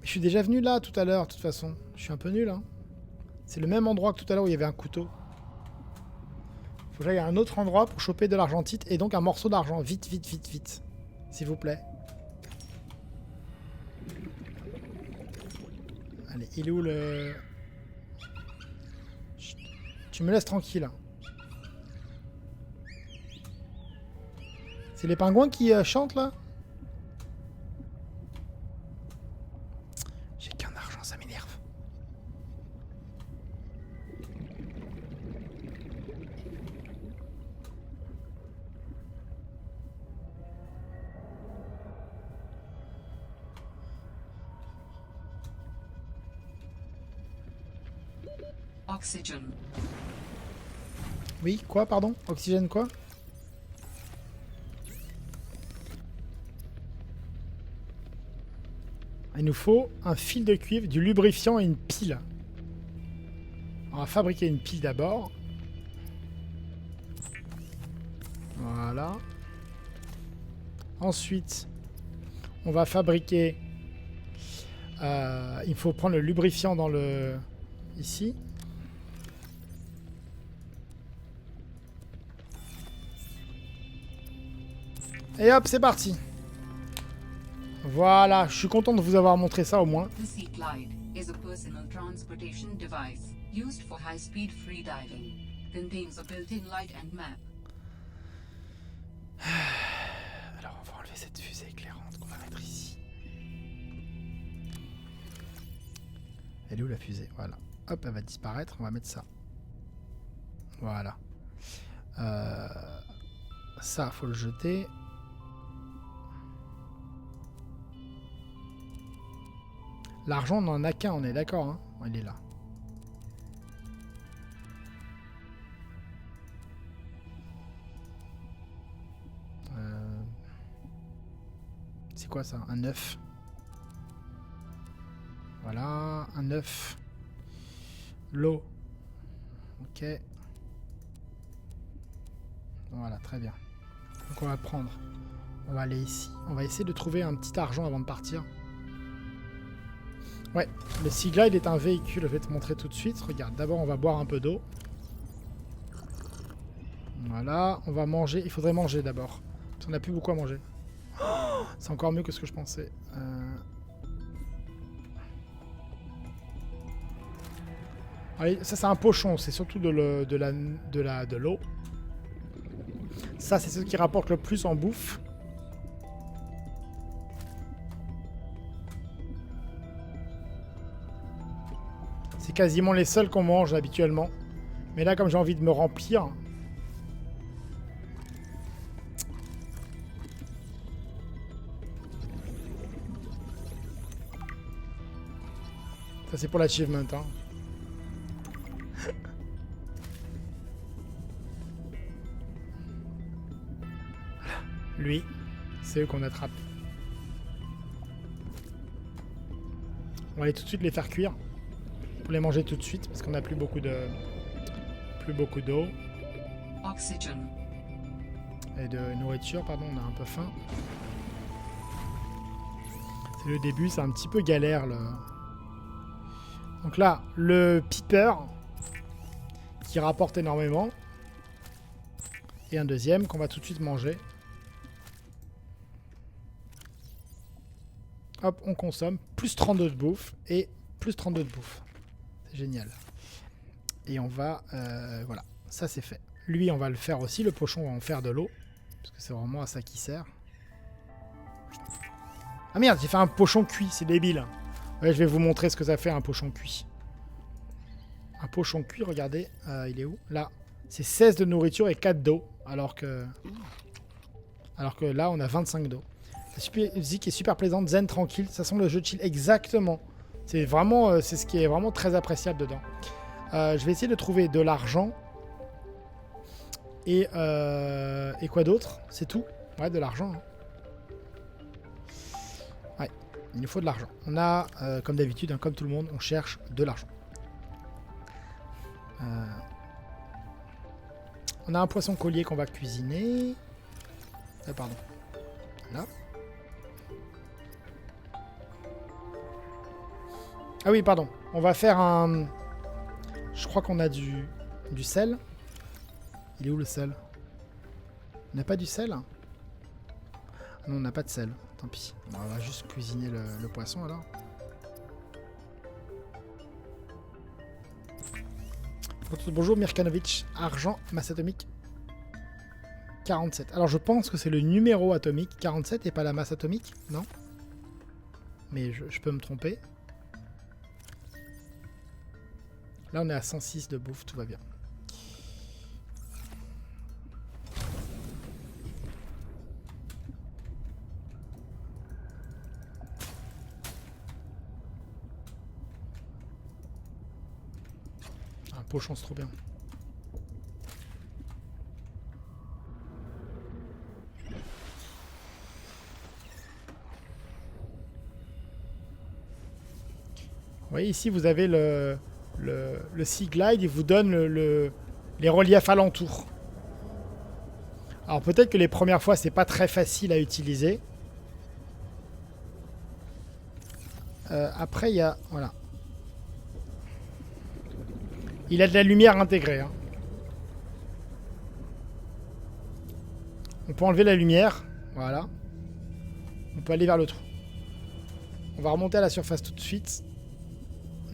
Mais je suis déjà venu là tout à l'heure, de toute façon. Je suis un peu nul, hein. C'est le même endroit que tout à l'heure où il y avait un couteau. Faut que j'aille à un autre endroit pour choper de l'argentite et donc un morceau d'argent. Vite, vite, vite, vite. S'il vous plaît. Allez, il est où le... Chut. Tu me laisses tranquille. C'est les pingouins qui chantent là? J'ai qu'un argent, ça m'énerve. Oxygen. Oui, quoi, pardon? Oxygène quoi? Il nous faut un fil de cuivre, du lubrifiant et une pile. On va fabriquer une pile d'abord. Voilà. Ensuite, on va fabriquer... il faut prendre le lubrifiant dans le... Ici. Et hop, c'est parti. Voilà, je suis content de vous avoir montré ça au moins. The Sea Glide is a personal transportation device used for high-speed freediving. Contains a built-in light and map. Alors, on va enlever cette fusée éclairante qu'on va mettre ici. Elle est où la fusée? Voilà. Hop, elle va disparaître. On va mettre ça. Voilà. Ça, faut le jeter. L'argent, on n'en a qu'un, on est d'accord, hein? Il est là. C'est quoi ça? Un œuf. Voilà, un œuf. L'eau. Ok. Voilà, très bien. Donc on va prendre. On va aller ici. On va essayer de trouver un petit argent avant de partir. Ouais, le Sea Glide est un véhicule, je vais te montrer tout de suite. Regarde, d'abord on va boire un peu d'eau. Voilà, on va manger. Il faudrait manger d'abord. Parce qu'on n'a plus beaucoup à manger. Oh, c'est encore mieux que ce que je pensais. Allez, ça c'est un pochon, c'est surtout de l'eau. Ça c'est ce qui rapporte le plus en bouffe. C'est quasiment les seuls qu'on mange habituellement. Mais là, comme j'ai envie de me remplir... Ça, c'est pour l'achievement, hein. Lui, c'est eux qu'on attrape. On va aller tout de suite les faire cuire. Pour les manger tout de suite, parce qu'on n'a plus beaucoup de... Plus beaucoup d'eau. Oxygen. Et de nourriture, pardon, on a un peu faim. C'est le début, c'est un petit peu galère, le... Donc là, le piper, qui rapporte énormément. Et un deuxième qu'on va tout de suite manger. Hop, on consomme. Plus 32 de bouffe. Et plus 32 de bouffe. C'est génial. Et on va... voilà, ça c'est fait. Lui, on va le faire aussi. Le pochon, on va en faire de l'eau. Parce que c'est vraiment à ça qu'il sert. Ah merde, j'ai fait un pochon cuit. C'est débile. Ouais, je vais vous montrer ce que ça fait un pochon cuit. Un pochon cuit, regardez. Il est où? Là. C'est 16 de nourriture et 4 d'eau. Alors que là, on a 25 d'eau. La musique est super plaisante, zen, tranquille. Ça sent le jeu de chill. Exactement. C'est vraiment, c'est ce qui est vraiment très appréciable dedans. Je vais essayer de trouver de l'argent. Et quoi d'autre? C'est tout? Ouais, de l'argent. Hein. Ouais, il nous faut de l'argent. On a, comme d'habitude, hein, comme tout le monde, on cherche de l'argent. On a un poisson collier qu'on va cuisiner. Pardon. Là. Ah oui, pardon. On va faire un... Je crois qu'on a du sel. Il est où le sel? On n'a pas du sel? Non, on n'a pas de sel. Tant pis. Bon, on va juste cuisiner le poisson alors. Bonjour Mirkanovic. Argent, masse atomique 47. Alors je pense que c'est le numéro atomique 47 et pas la masse atomique, non? Mais je peux me tromper. Là on est à 106 de bouffe, tout va bien. Un pochon c'est trop bien. Vous voyez ici vous avez le Sea Glide, il vous donne les reliefs alentours. Alors peut-être que les premières fois c'est pas très facile à utiliser. Après il y a... Voilà. Il a de la lumière intégrée. Hein. On peut enlever la lumière. Voilà. On peut aller vers le trou. On va remonter à la surface tout de suite.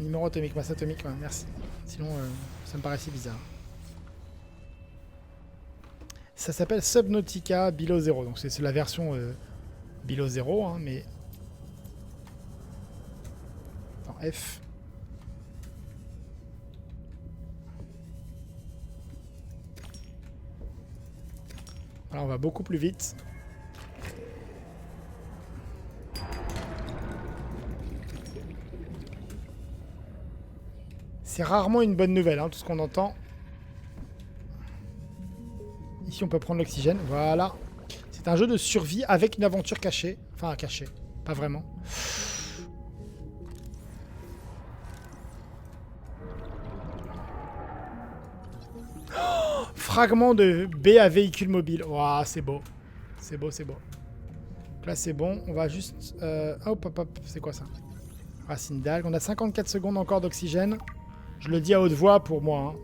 Numéro atomique, masse atomique, ouais, merci. Sinon, ça me paraissait bizarre. Ça s'appelle Subnautica Below Zero. Donc c'est la version Below Zero, hein, mais... Attends, F. Voilà, on va beaucoup plus vite. C'est rarement une bonne nouvelle, hein, tout ce qu'on entend. Ici, on peut prendre l'oxygène. Voilà. C'est un jeu de survie avec une aventure cachée. Enfin, cachée. Pas vraiment. Oh, fragment de B à véhicule mobile. Waouh, c'est beau. C'est beau, c'est beau. Donc là, c'est bon. On va juste... hop, hop, hop. C'est quoi ça? Racine d'algue. On a 54 secondes encore d'oxygène. Je le dis à haute voix pour moi. Hein.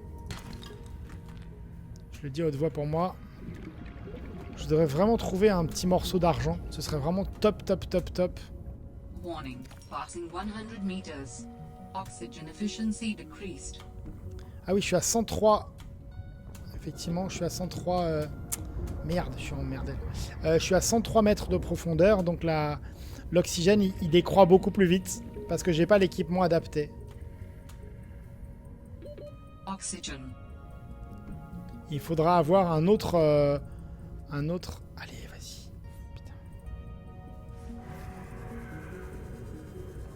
Je le dis à haute voix pour moi. Je devrais vraiment trouver un petit morceau d'argent. Ce serait vraiment top, top, top, top. Warning. Passing 100 meters. Oxygen efficiency decreased. Ah oui, je suis à 103. Effectivement, je suis à 103... Merde, je suis emmerdé. Je suis à 103 mètres de profondeur. Donc l'oxygène, il décroît beaucoup plus vite. Parce que j'ai pas l'équipement adapté. Oxygen. Il faudra avoir un autre... Allez, vas-y. Putain.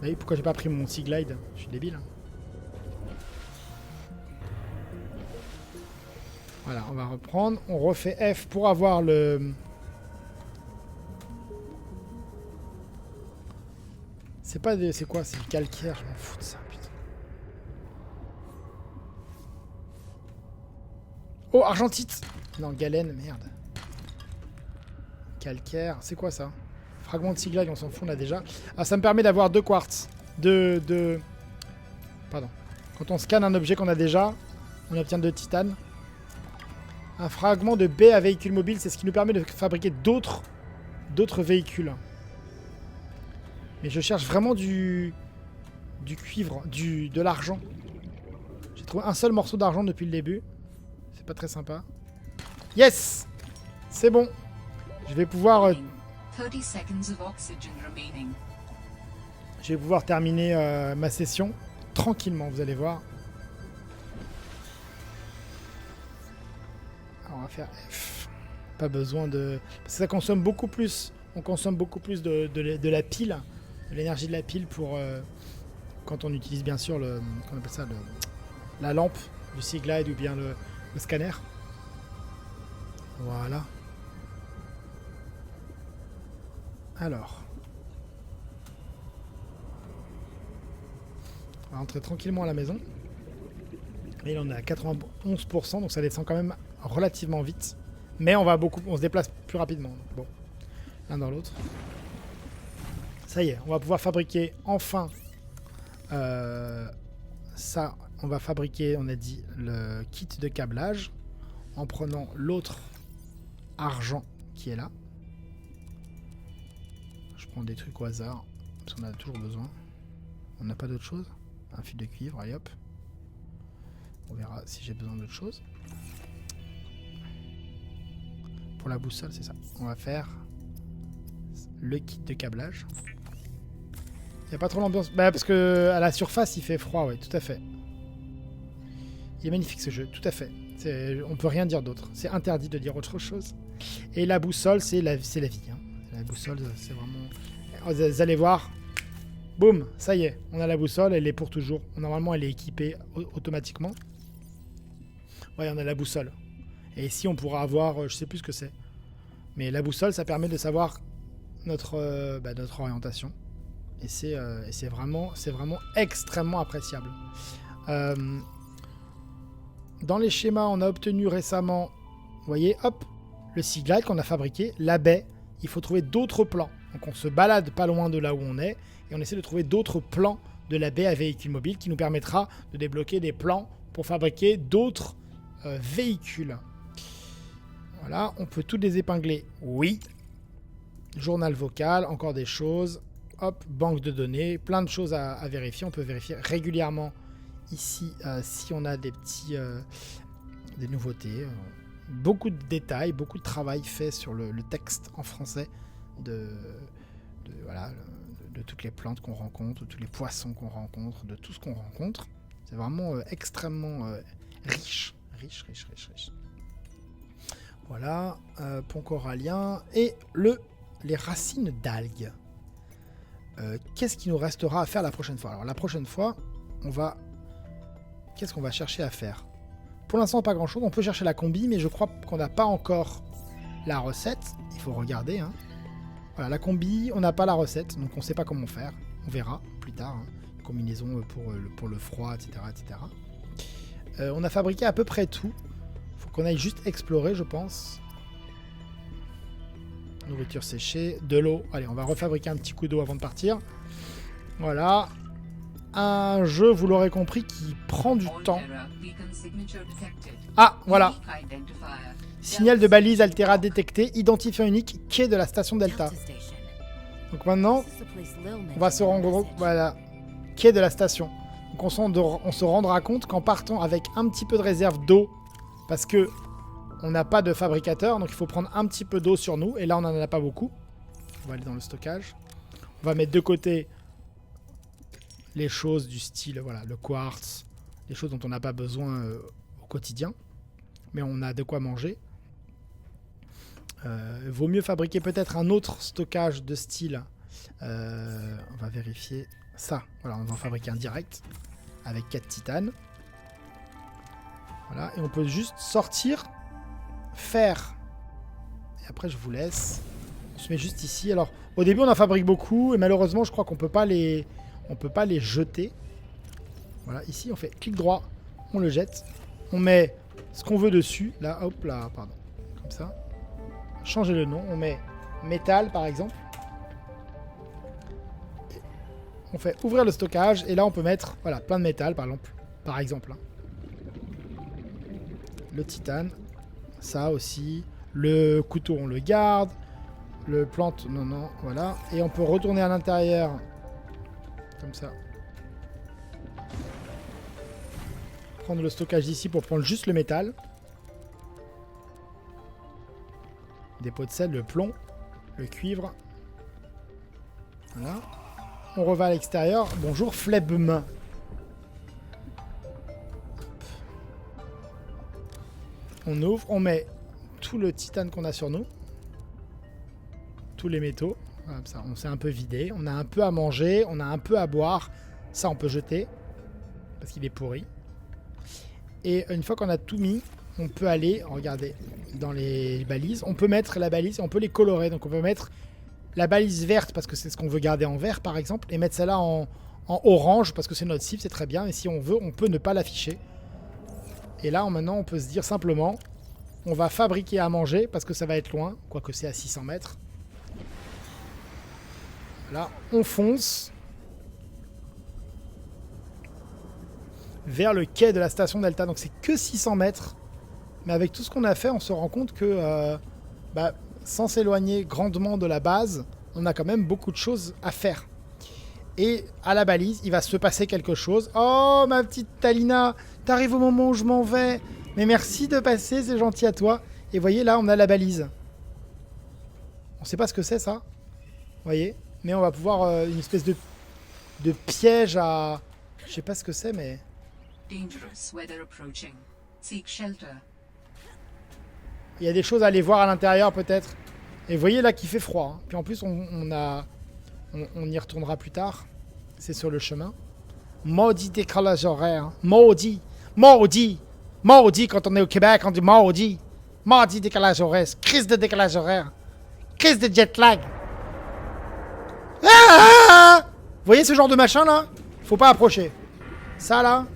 Bah oui, pourquoi j'ai pas pris mon Sea Glide? Je suis débile. Hein. Voilà, on va reprendre. On refait F pour avoir le... C'est pas des... C'est quoi? C'est du calcaire, je m'en fous de ça, putain. Oh, argentite! Non, galène, merde. Calcaire, c'est quoi ça? Fragment de Sea Glide, on s'en fout, on a déjà. Ah, ça me permet d'avoir 2 quartz. Pardon. Quand on scanne un objet qu'on a déjà, on obtient 2 titane. Un fragment de baie à véhicule mobile, c'est ce qui nous permet de fabriquer d'autres véhicules. Mais je cherche vraiment du cuivre, de l'argent. J'ai trouvé un seul morceau d'argent depuis le début. C'est pas très sympa. Yes! C'est bon. Je vais pouvoir... 30 seconds of oxygen remaining. Je vais pouvoir terminer ma session tranquillement, vous allez voir. Alors, on va faire F. Pas besoin de... Parce que ça consomme beaucoup plus. On consomme beaucoup plus de la pile, de l'énergie de la pile pour... quand on utilise bien sûr le... Comment on appelle ça, la lampe du Sea Glide ou bien le scanner. Voilà. Alors. On va rentrer tranquillement à la maison. Et là on est à 91%, donc ça descend quand même relativement vite. Mais on se déplace plus rapidement. Bon. L'un dans l'autre. Ça y est, on va pouvoir fabriquer enfin ça. On va fabriquer, on a dit, le kit de câblage en prenant l'autre argent qui est là. Je prends des trucs au hasard parce qu'on a toujours besoin. On n'a pas d'autre chose. Un fil de cuivre, allez hop. On verra si j'ai besoin d'autre chose. Pour la boussole, c'est ça. On va faire le kit de câblage. Il n'y a pas trop l'ambiance. Bah, parce que à la surface, il fait froid, oui, tout à fait. Il est magnifique ce jeu, tout à fait. On peut rien dire d'autre. C'est interdit de dire autre chose. Et la boussole, c'est la vie. Hein. La boussole, c'est vraiment... Vous allez voir. Boum, ça y est. On a la boussole, elle est pour toujours. Normalement, elle est équipée automatiquement. Ouais, on a la boussole. Et ici, on pourra avoir... je sais plus ce que c'est. Mais la boussole, ça permet de savoir notre orientation. Et c'est vraiment extrêmement appréciable. Dans les schémas, on a obtenu récemment, vous voyez, hop, le Sea Glide qu'on a fabriqué, la baie. Il faut trouver d'autres plans. Donc on se balade pas loin de là où on est et on essaie de trouver d'autres plans de la baie à véhicule mobile qui nous permettra de débloquer des plans pour fabriquer d'autres véhicules. Voilà, on peut toutes les épingler. Oui. Journal vocal, encore des choses. Hop, banque de données, plein de choses à vérifier. On peut vérifier régulièrement ici si on a des nouveautés. Beaucoup de détails, beaucoup de travail fait sur le texte en français de toutes les plantes qu'on rencontre, de tous les poissons qu'on rencontre, de tout ce qu'on rencontre. C'est vraiment extrêmement riche. Voilà, pont corallien et les racines d'algues. Qu'est-ce qui nous restera à faire la prochaine fois? Alors la prochaine fois, qu'est-ce qu'on va chercher à faire? Pour l'instant, pas grand-chose. On peut chercher la combi, mais je crois qu'on n'a pas encore la recette. Il faut regarder. Hein. Voilà, la combi, on n'a pas la recette, donc on ne sait pas comment faire. On verra plus tard. Hein. Combinaison pour le froid, etc. etc. On a fabriqué à peu près tout. Il faut qu'on aille juste explorer, je pense. Nourriture séchée, de l'eau. Allez, on va refabriquer un petit coup d'eau avant de partir. Voilà. Un jeu, vous l'aurez compris, qui prend du temps. Ah, voilà. Signal de balise Altera détecté. Identifiant unique, quai de la station Delta. Donc maintenant, on va se rendre... Voilà. Quai de la station. Donc on se rendra compte qu'en partant avec un petit peu de réserve d'eau, parce que on n'a pas de fabricateur, donc il faut prendre un petit peu d'eau sur nous. Et là, on n'en a pas beaucoup. On va aller dans le stockage. On va mettre de côté les choses du style, voilà, le quartz, des choses dont on n'a pas besoin au quotidien, mais on a de quoi manger. Vaut mieux fabriquer peut-être un autre stockage de style. On va vérifier ça. Voilà, on va en fabriquer un direct avec 4 titanes. Voilà, et on peut juste sortir, faire. Et après, je vous laisse. On se met juste ici. Alors, au début, on en fabrique beaucoup et malheureusement, je crois qu'on peut pas les jeter. Voilà, ici, on fait clic droit, on le jette, on met ce qu'on veut dessus. Là, hop là, pardon, comme ça. Changer le nom, on met métal par exemple. Et on fait ouvrir le stockage et là, on peut mettre voilà plein de métal par exemple. Le titane, ça aussi. Le couteau, on le garde. Le plante, non, voilà. Et on peut retourner à l'intérieur, comme ça. Prendre le stockage d'ici pour prendre juste le métal. Des pots de sel, le plomb, le cuivre. Voilà. On revient à l'extérieur. Bonjour, flemme. On ouvre, on met tout le titane qu'on a sur nous. Tous les métaux. Voilà, ça, on s'est un peu vidé. On a un peu à manger, on a un peu à boire. Ça, on peut jeter parce qu'il est pourri. Et une fois qu'on a tout mis, on peut aller, regardez, dans les balises. On peut mettre la balise, on peut les colorer. Donc on peut mettre la balise verte parce que c'est ce qu'on veut garder en vert, par exemple, et mettre celle-là en orange parce que c'est notre cible, c'est très bien. Et si on veut, on peut ne pas l'afficher. Et là, maintenant, on peut se dire simplement, on va fabriquer à manger parce que ça va être loin, quoique c'est à 600 mètres. Là, on fonce vers le quai de la station Delta. Donc c'est que 600 mètres. Mais avec tout ce qu'on a fait, on se rend compte que sans s'éloigner grandement de la base, on a quand même beaucoup de choses à faire. Et à la balise, il va se passer quelque chose. Oh, ma petite Talina, t'arrives au moment où je m'en vais. Mais merci de passer, c'est gentil à toi. Et voyez, là, on a la balise. On sait pas ce que c'est, ça. Vous voyez ? Mais on va pouvoir une espèce de piège à... Je sais pas ce que c'est, mais... Dangerous weather approaching. Seek shelter. Il y a des choses à aller voir à l'intérieur, peut-être. Et vous voyez là qu'il fait froid. Hein. Puis en plus, on y retournera plus tard. C'est sur le chemin. Maudit décalage horaire. Maudit. Maudit. Maudit quand on est au Québec, on dit maudit. Maudit décalage horaire. Crise de décalage horaire. Crise de jet lag. Ah! Vous voyez ce genre de machin là? Faut pas approcher. Ça là.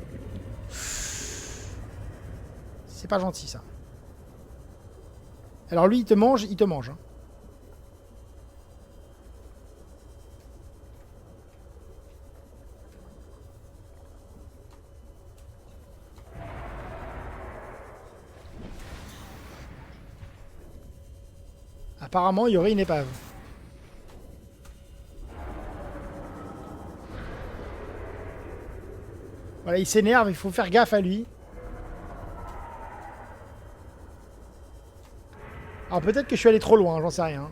C'est pas gentil ça. Alors lui il te mange, hein. Apparemment il y aurait une épave. Voilà, il s'énerve, il faut faire gaffe à lui. Alors peut-être que je suis allé trop loin, j'en sais rien.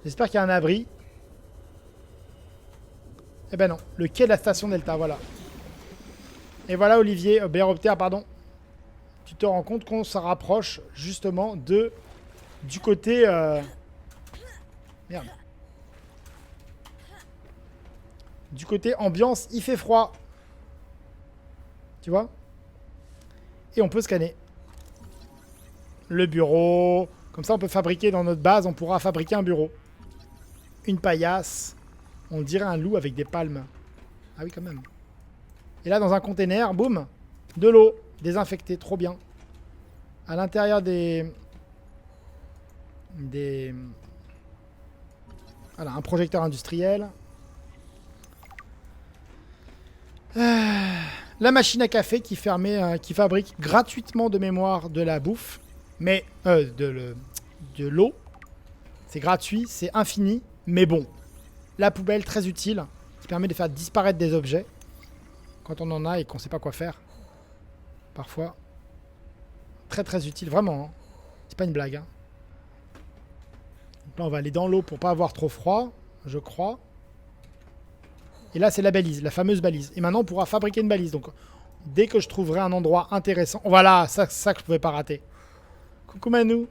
J'espère qu'il y a un abri. Eh ben non, le quai de la station Delta, voilà. Et voilà Olivier, Béroptère, pardon. Tu te rends compte qu'on se rapproche justement du côté... Merde. Du côté ambiance, il fait froid. Tu vois? Et on peut scanner. Le bureau. Comme ça, on peut fabriquer dans notre base, on pourra fabriquer un bureau. Une paillasse. On dirait un loup avec des palmes. Ah oui, quand même. Et là, dans un container, boum, de l'eau désinfectée. Trop bien. À l'intérieur des... Voilà, un projecteur industriel. La machine à café qui fabrique gratuitement de mémoire de la bouffe. Mais de l'eau. C'est gratuit, c'est infini, mais bon. La poubelle, très utile, qui permet de faire disparaître des objets. Quand on en a et qu'on sait pas quoi faire. Parfois. Très très utile, vraiment. Hein. C'est pas une blague. Hein. Donc là, on va aller dans l'eau pour pas avoir trop froid, je crois. Et là, c'est la balise, la fameuse balise. Et maintenant, on pourra fabriquer une balise. Donc, Dès que je trouverai un endroit intéressant. Voilà, ça que je pouvais pas rater. Coucou Manu.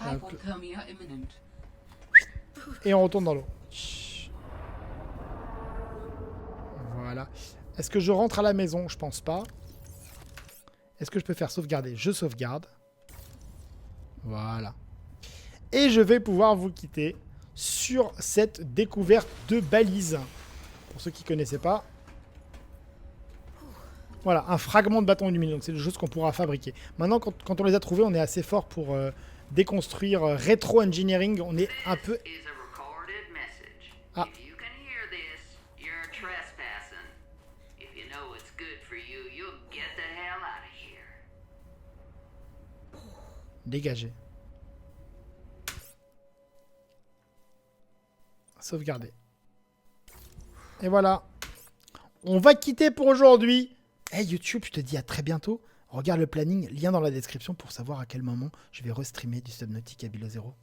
Hypothermia imminent. Et on retourne dans l'eau. Voilà. Est-ce que je rentre à la maison? Je pense pas. Est-ce que je peux faire sauvegarder? Je sauvegarde. Voilà. Et je vais pouvoir vous quitter sur cette découverte de balises. Pour ceux qui ne connaissaient pas. Voilà, un fragment de bâton lumineux. Donc c'est des choses qu'on pourra fabriquer. Maintenant, quand on les a trouvés, on est assez fort pour déconstruire rétro-engineering. On est un peu... Ah. Dégagé. Sauvegarder. Et voilà. On va quitter pour aujourd'hui. Hey YouTube, je te dis à très bientôt. Regarde le planning, lien dans la description pour savoir à quel moment je vais restreamer du Subnautica Below Zero.